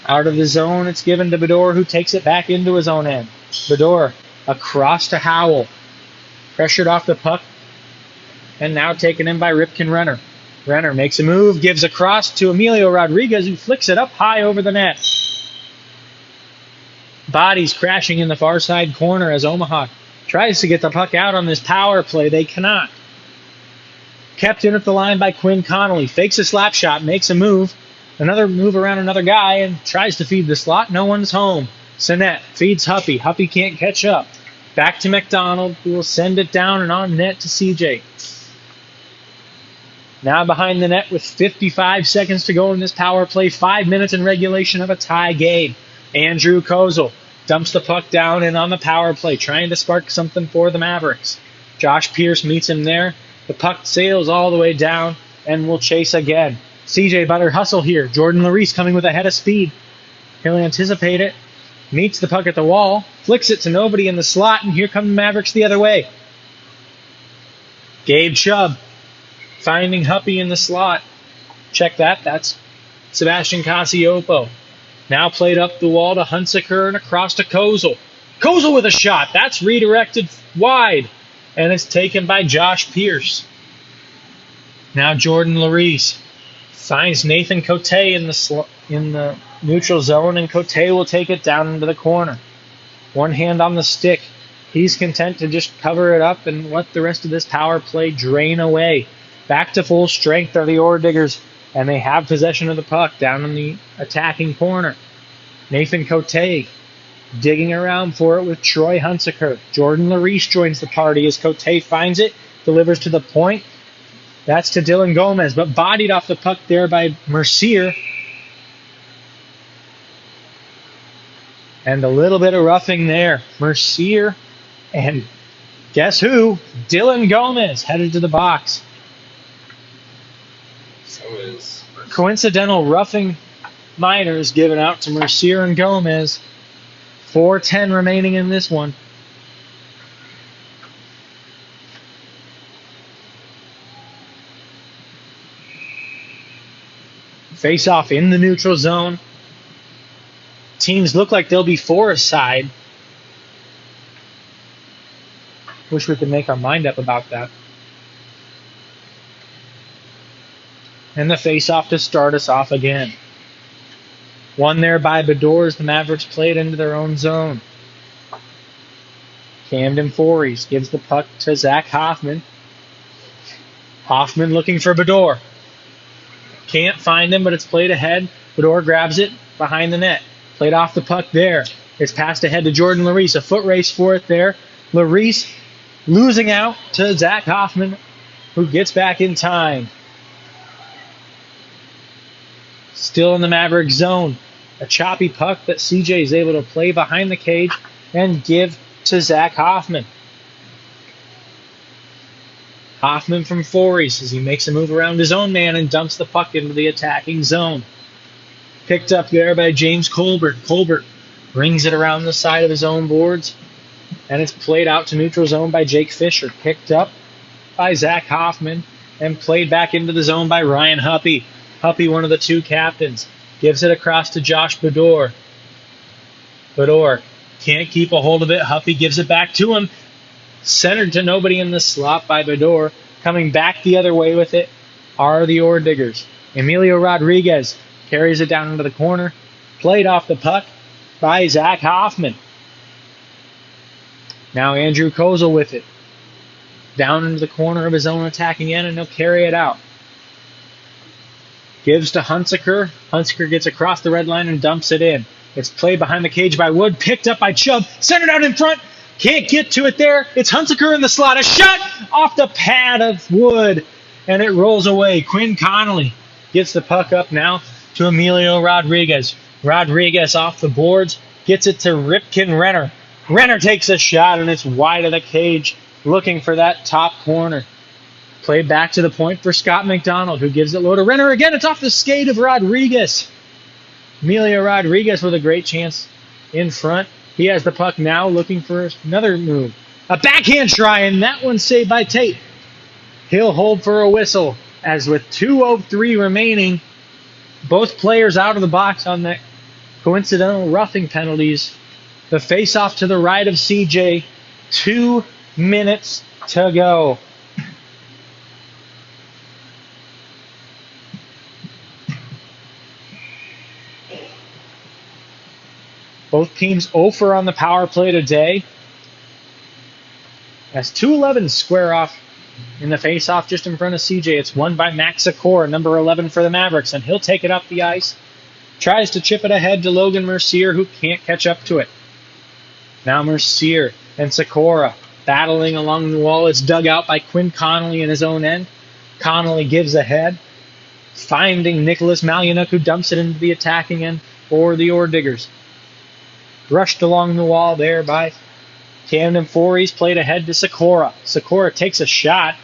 C: Out of the zone, it's given to Bedore, who takes it back into his own end. Bedore across to Howell. Pressured off the puck. And now taken in by Ripken Renner. Renner makes a move, gives across to Emilio Rodriguez, who flicks it up high over the net. Bodies crashing in the far side corner as Omaha tries to get the puck out on this power play. They cannot. Kept in at the line by Quinn Connolly. Fakes a slap shot, makes a move. Another move around another guy and tries to feed the slot. No one's home. Sinet feeds Huppy. Huppy can't catch up. Back to McDonald, who will send it down and on net to CJ. Now behind the net with 55 seconds to go in this power play. 5 minutes in regulation of a tie game. Andrew Kozel dumps the puck down and on the power play, trying to spark something for the Mavericks. Josh Pierce meets him there. The puck sails all the way down and will chase again. CJ Butter hustle here. Jordan Larice coming with a head of speed. He'll anticipate it. Meets the puck at the wall. Flicks it to nobody in the slot, and here come the Mavericks the other way. Gabe Chubb finding Huppy in the slot. Check that. That's Sebastian Casiopo. Now played up the wall to Hunsaker and across to Kozel. Kozel with a shot. That's redirected wide. And it's taken by Josh Pierce. Now Jordan Larice finds Nathan Cote in the neutral zone, and Cote will take it down into the corner. One hand on the stick. He's content to just cover it up and let the rest of this power play drain away. Back to full strength are the Ore Diggers, and they have possession of the puck down in the attacking corner. Nathan Cote digging around for it with Troy Hunsaker. Jordan Larice joins the party as Cote finds it, delivers to the point. That's to Dylan Gomez, but bodied off the puck there by Mercier. And a little bit of roughing there. Mercier And guess who? Dylan Gomez headed to the box.
B: So is
C: Coincidental roughing minors given out to Mercier and Gomez. 4:10 remaining in this one. Face off in the neutral zone. Teams look like they'll be for a side. Wish we could make our mind up about that. And the face off to start us off again. One there by Bedore as the Mavericks played into their own zone. Camden Fories gives the puck to Zach Hoffman. Hoffman looking for Bedore. Can't find him, but it's played ahead. Bedore grabs it behind the net. Played off the puck there. It's passed ahead to Jordan Larice. A foot race for it there. Larice losing out to Zach Hoffman, who gets back in time. Still in the Maverick zone. A choppy puck that CJ is able to play behind the cage and give to Zach Hoffman. Hoffman from Fories as he makes a move around his own man and dumps the puck into the attacking zone. Picked up there by James Colbert. Colbert brings it around the side of his own boards, and it's played out to neutral zone by Jake Fisher. Picked up by Zach Hoffman and played back into the zone by Ryan Huppy. Huppy, one of the two captains, gives it across to Josh Bedore. Bedore can't keep a hold of it. Huppy gives it back to him. Centered to nobody in the slot by Bedore. Coming back the other way with it are the Ore Diggers. Emilio Rodriguez carries it down into the corner. Played off the puck by Zach Hoffman. Now Andrew Kozel with it. Down into the corner of his own attacking end, and he'll carry it out. Gives to Hunsaker. Hunsaker gets across the red line and dumps it in. It's played behind the cage by Wood. Picked up by Chubb. Centered out in front. Can't get to it there. It's Hunsaker in the slot. A shot off the pad of Wood. And it rolls away. Quinn Connolly gets the puck up now to Emilio Rodriguez. Rodriguez off the boards. Gets it to Ripken Renner. Renner takes a shot, and it's wide of the cage. Looking for that top corner. Played back to the point for Scott McDonald, who gives it low to Renner again. It's off the skate of Rodriguez. Emilio Rodriguez with a great chance in front. He has the puck now, looking for another move. A backhand try, and that one's saved by Tate. He'll hold for a whistle, as with 2:03 remaining, both players out of the box on the coincidental roughing penalties. The face-off to the right of CJ. 2 minutes to go. Both teams 0 on the power play today. As 2:11 square off in the face-off just in front of CJ. It's won by Max Sikora, number 11 for the Mavericks, and he'll take it up the ice. Tries to chip it ahead to Logan Mercier, who can't catch up to it. Now Mercier and Sikora battling along the wall. It's dug out by Quinn Connolly in his own end. Connolly gives ahead, finding Nicholas Malyunuk, who dumps it into the attacking end for the Ore Diggers. Rushed along the wall there by Camden Fories, played ahead to Sikora. Sikora takes a shot,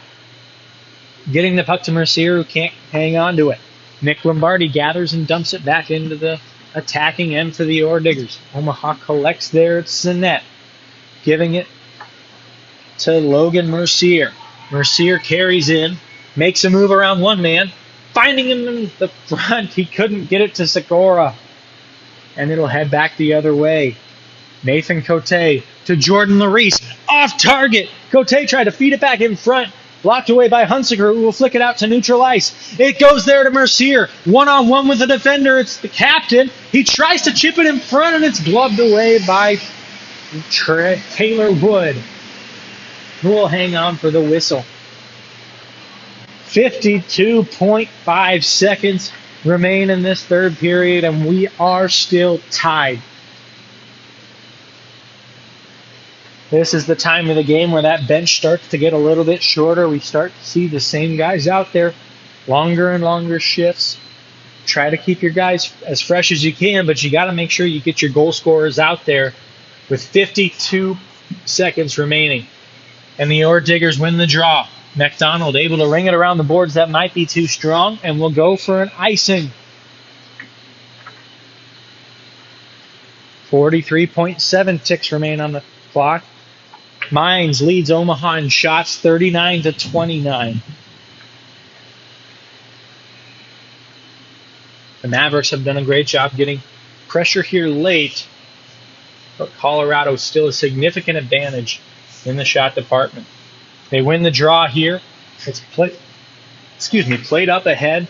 C: getting the puck to Mercier, who can't hang on to it. Nick Lombardi gathers and dumps it back into the attacking end for the Ore Diggers. Omaha collects there at Sinet, giving it to Logan Mercier. Mercier carries in, makes a move around one man, finding him in the front. He couldn't get it to Sikora, and it'll head back the other way. Nathan Cote to Jordan Larice. Off target. Cote tried to feed it back in front. Blocked away by Hunsaker, who will flick it out to neutral ice. It goes there to Mercier. One-on-one with the defender. It's the captain. He tries to chip it in front, and it's gloved away by Taylor Wood, who will hang on for the whistle. 52.5 seconds remain in this third period, and we are still tied. This is the time of the game where that bench starts to get a little bit shorter. We start to see the same guys out there, longer and longer shifts. Try to keep your guys as fresh as you can, but you got to make sure you get your goal scorers out there with 52 seconds remaining. And the Ore Diggers win the draw. McDonald able to ring it around the boards. That might be too strong, and we'll go for an icing. 43.7 ticks remain on the clock. Mines leads Omaha in shots 39-29. The Mavericks have done a great job getting pressure here late, but Colorado still a significant advantage in the shot department. They win the draw here. It's played up ahead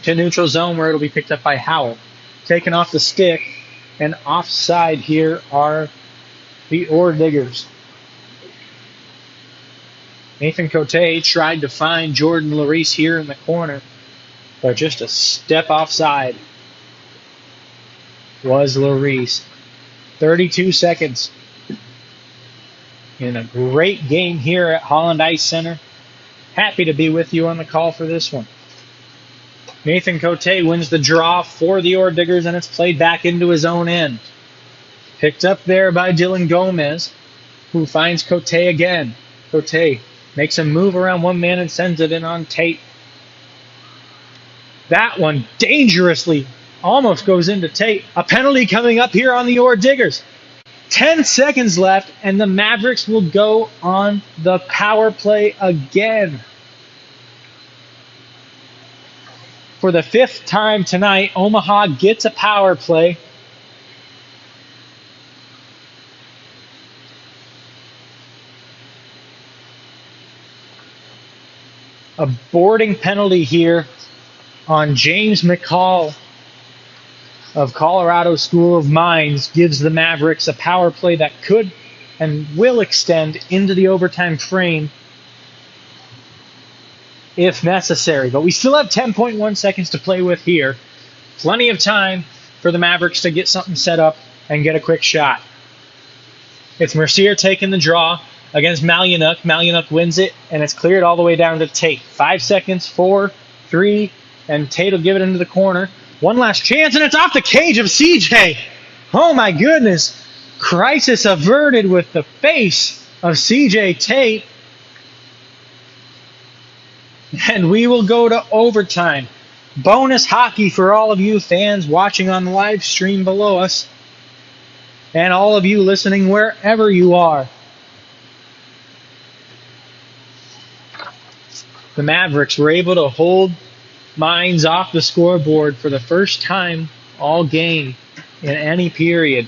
C: to neutral zone where it'll be picked up by Howell. Taken off the stick, and offside here are the Ore Diggers. Nathan Cote tried to find Jordan Larice here in the corner, but just a step offside was Larice. 32 seconds. In a great game here at Holland Ice Center. Happy to be with you on the call for this one. Nathan Cote wins the draw for the Ore Diggers, and it's played back into his own end. Picked up there by Dylan Gomez, who finds Cote again. Cote makes a move around one man and sends it in on Tate. That one dangerously almost goes into Tate. A penalty coming up here on the Ore Diggers. 10 seconds left, and the Mavericks will go on the power play again. For the 5th time tonight, Omaha gets a power play. A boarding penalty here on James McCall of Colorado School of Mines gives the Mavericks a power play that could and will extend into the overtime frame if necessary. But we still have 10.1 seconds to play with here. Plenty of time for the Mavericks to get something set up and get a quick shot. It's Mercier taking the draw against Malyanuk. Malyanuk wins it, and it's cleared all the way down to Tate. 5 seconds, 4, 3, and Tate will give it into the corner. One last chance, and it's off the cage of CJ. Oh my goodness. Crisis averted with the face of CJ Tate. And we will go to overtime. Bonus hockey for all of you fans watching on the live stream below us. And all of you listening wherever you are. The Mavericks were able to hold Mines off the scoreboard for the first time all game in any period.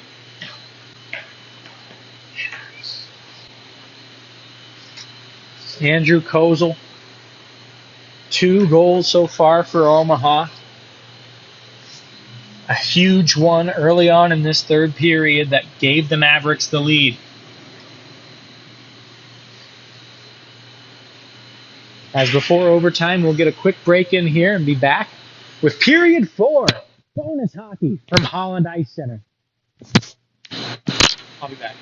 C: Andrew Kozel, 2 goals so far for Omaha. A huge one early on in this 3rd period that gave the Mavericks the lead. As before overtime, we'll get a quick break in here and be back with period 4. Bonus hockey from Holland Ice Center. I'll be back.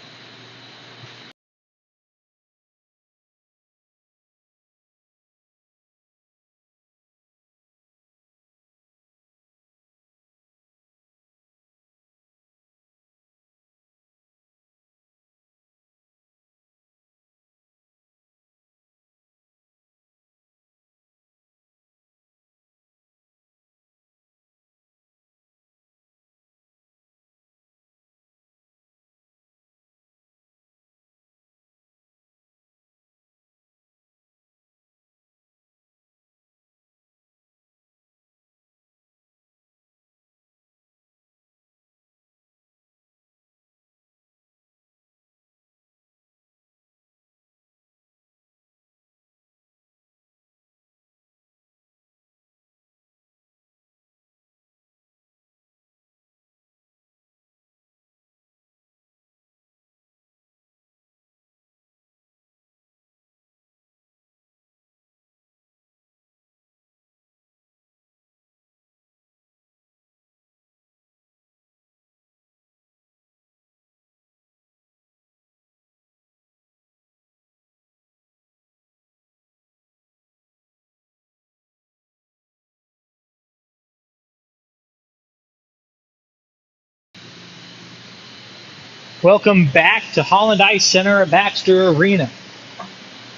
C: Welcome back to Holland Ice Center at Baxter Arena.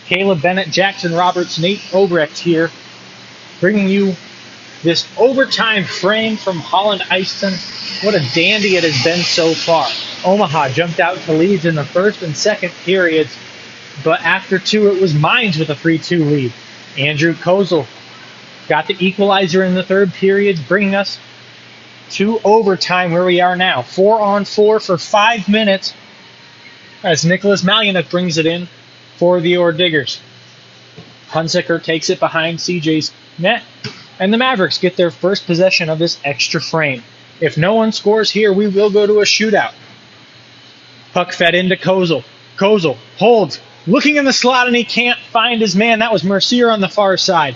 C: Caleb Bennett, Jackson Roberts, Nate Obrecht here, bringing you this overtime frame from Holland Ice Center. What a dandy it has been so far. Omaha jumped out to leads in the first and second periods, but after two, it was Mines with a 3-2 lead. Andrew Kozel got the equalizer in the third period, bringing us to overtime where we are now. 4-on-4 for 5 minutes as Nicholas Malyaniuk brings it in for the Orediggers. Hunsaker takes it behind CJ's net, and the Mavericks get their first possession of this extra frame. If no one scores here, we will go to a shootout. Puck fed into Kozel. Kozel holds, looking in the slot, and he can't find his man. That was Mercier on the far side.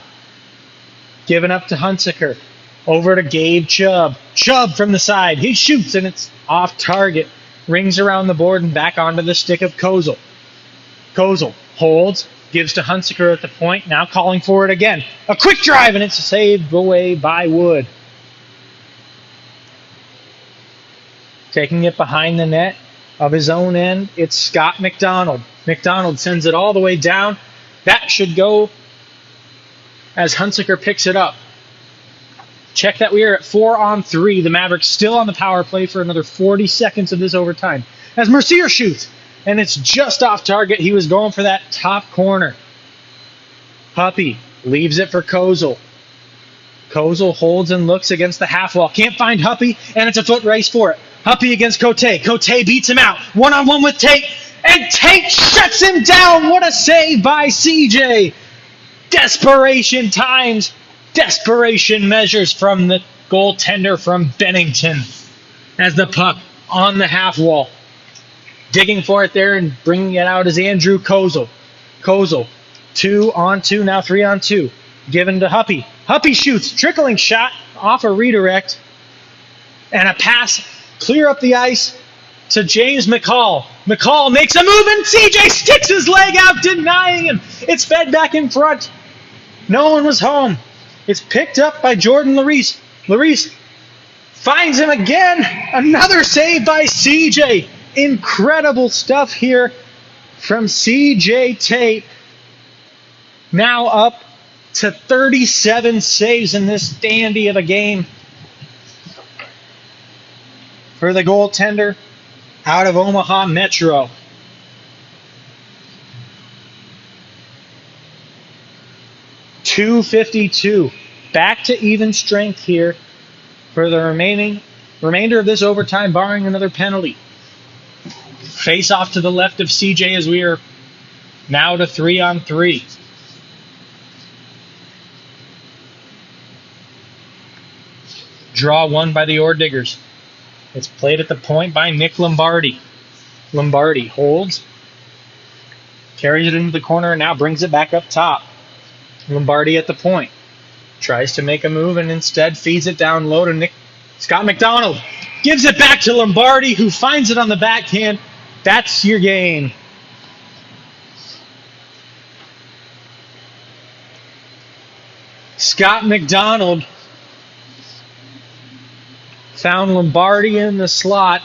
C: Given up to Hunsaker. Over to Gabe Chubb. Chubb from the side. He shoots, and it's off target. Rings around the board and back onto the stick of Kozel. Kozel holds, gives to Hunsaker at the point, now calling for it again. A quick drive, and it's saved away by Wood. Taking it behind the net of his own end, it's Scott McDonald. McDonald sends it all the way down. That should go as Hunsaker picks it up. Check that we are at 4-on-3. The Mavericks still on the power play for another 40 seconds of this overtime. As Mercier shoots, and it's just off target. He was going for that top corner. Puppy leaves it for Kozel. Kozel holds and looks against the half wall. Can't find Huppy, and it's a foot race for it. Huppy against Cote. Cote beats him out. One-on-one with Tate, and Tate shuts him down. What a save by CJ. Desperation times. Desperation measures from the goaltender from Bennington as the puck on the half wall. Digging for it there and bringing it out is Andrew Kozel. Kozel, 2-on-2, now 3-on-2. Given to Huppy. Huppy shoots, trickling shot off a redirect. And a pass clear up the ice to James McCall. McCall makes a move and CJ sticks his leg out, denying him. It's fed back in front. No one was home. It's picked up by Jordan Larice. Larice finds him again. Another save by CJ. Incredible stuff here from CJ Tate. Now up to 37 saves in this dandy of a game for the goaltender out of Omaha Metro. .252. Back to even strength here for the remainder of this overtime, barring another penalty. Face off to the left of CJ as we are now to 3-on-3. Draw won by the Orediggers. It's played at the point by Nick Lombardi. Lombardi holds, carries it into the corner, and now brings it back up top. Lombardi at the point. Tries to make a move and instead feeds it down low to Scott McDonald. Gives it back to Lombardi, who finds it on the backhand. That's your game. Scott McDonald found Lombardi in the slot.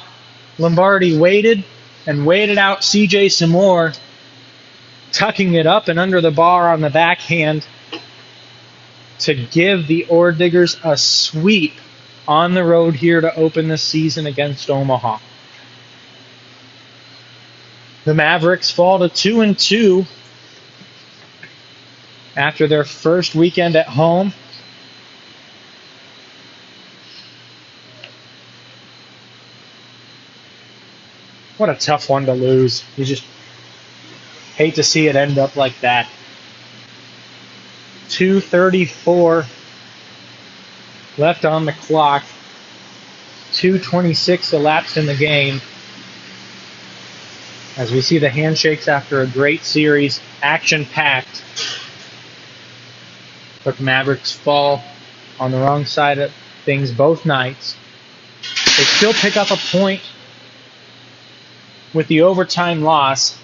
C: Lombardi waited and waited out CJ some more, tucking it up and under the bar on the backhand to give the Orediggers a sweep on the road here to open the season against Omaha. The Mavericks fall to 2-2 after their first weekend at home. What a tough one to lose. You just hate to see it end up like that. 2:34 left on the clock. 2:26 elapsed in the game. As we see the handshakes after a great series, action-packed. But the Mavericks fall on the wrong side of things both nights. They still pick up a point with the overtime loss.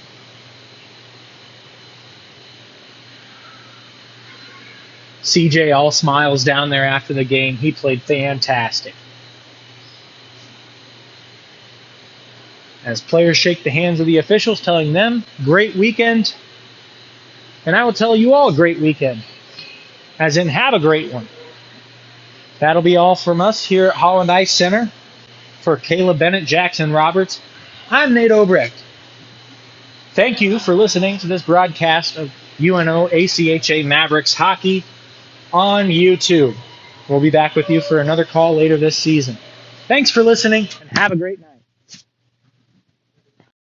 C: CJ all smiles down there after the game. He played fantastic. as players shake the hands of the officials, telling them, great weekend. And I will tell you all, great weekend. As in, have a great one. That'll be all from us here at Holland Ice Center. For Caleb Bennett, Jackson Roberts, I'm Nate Obrecht. Thank you for listening to this broadcast of UNO ACHA Mavericks hockey on YouTube. We'll be back with you for another call later this season. Thanks for listening, and have a great night.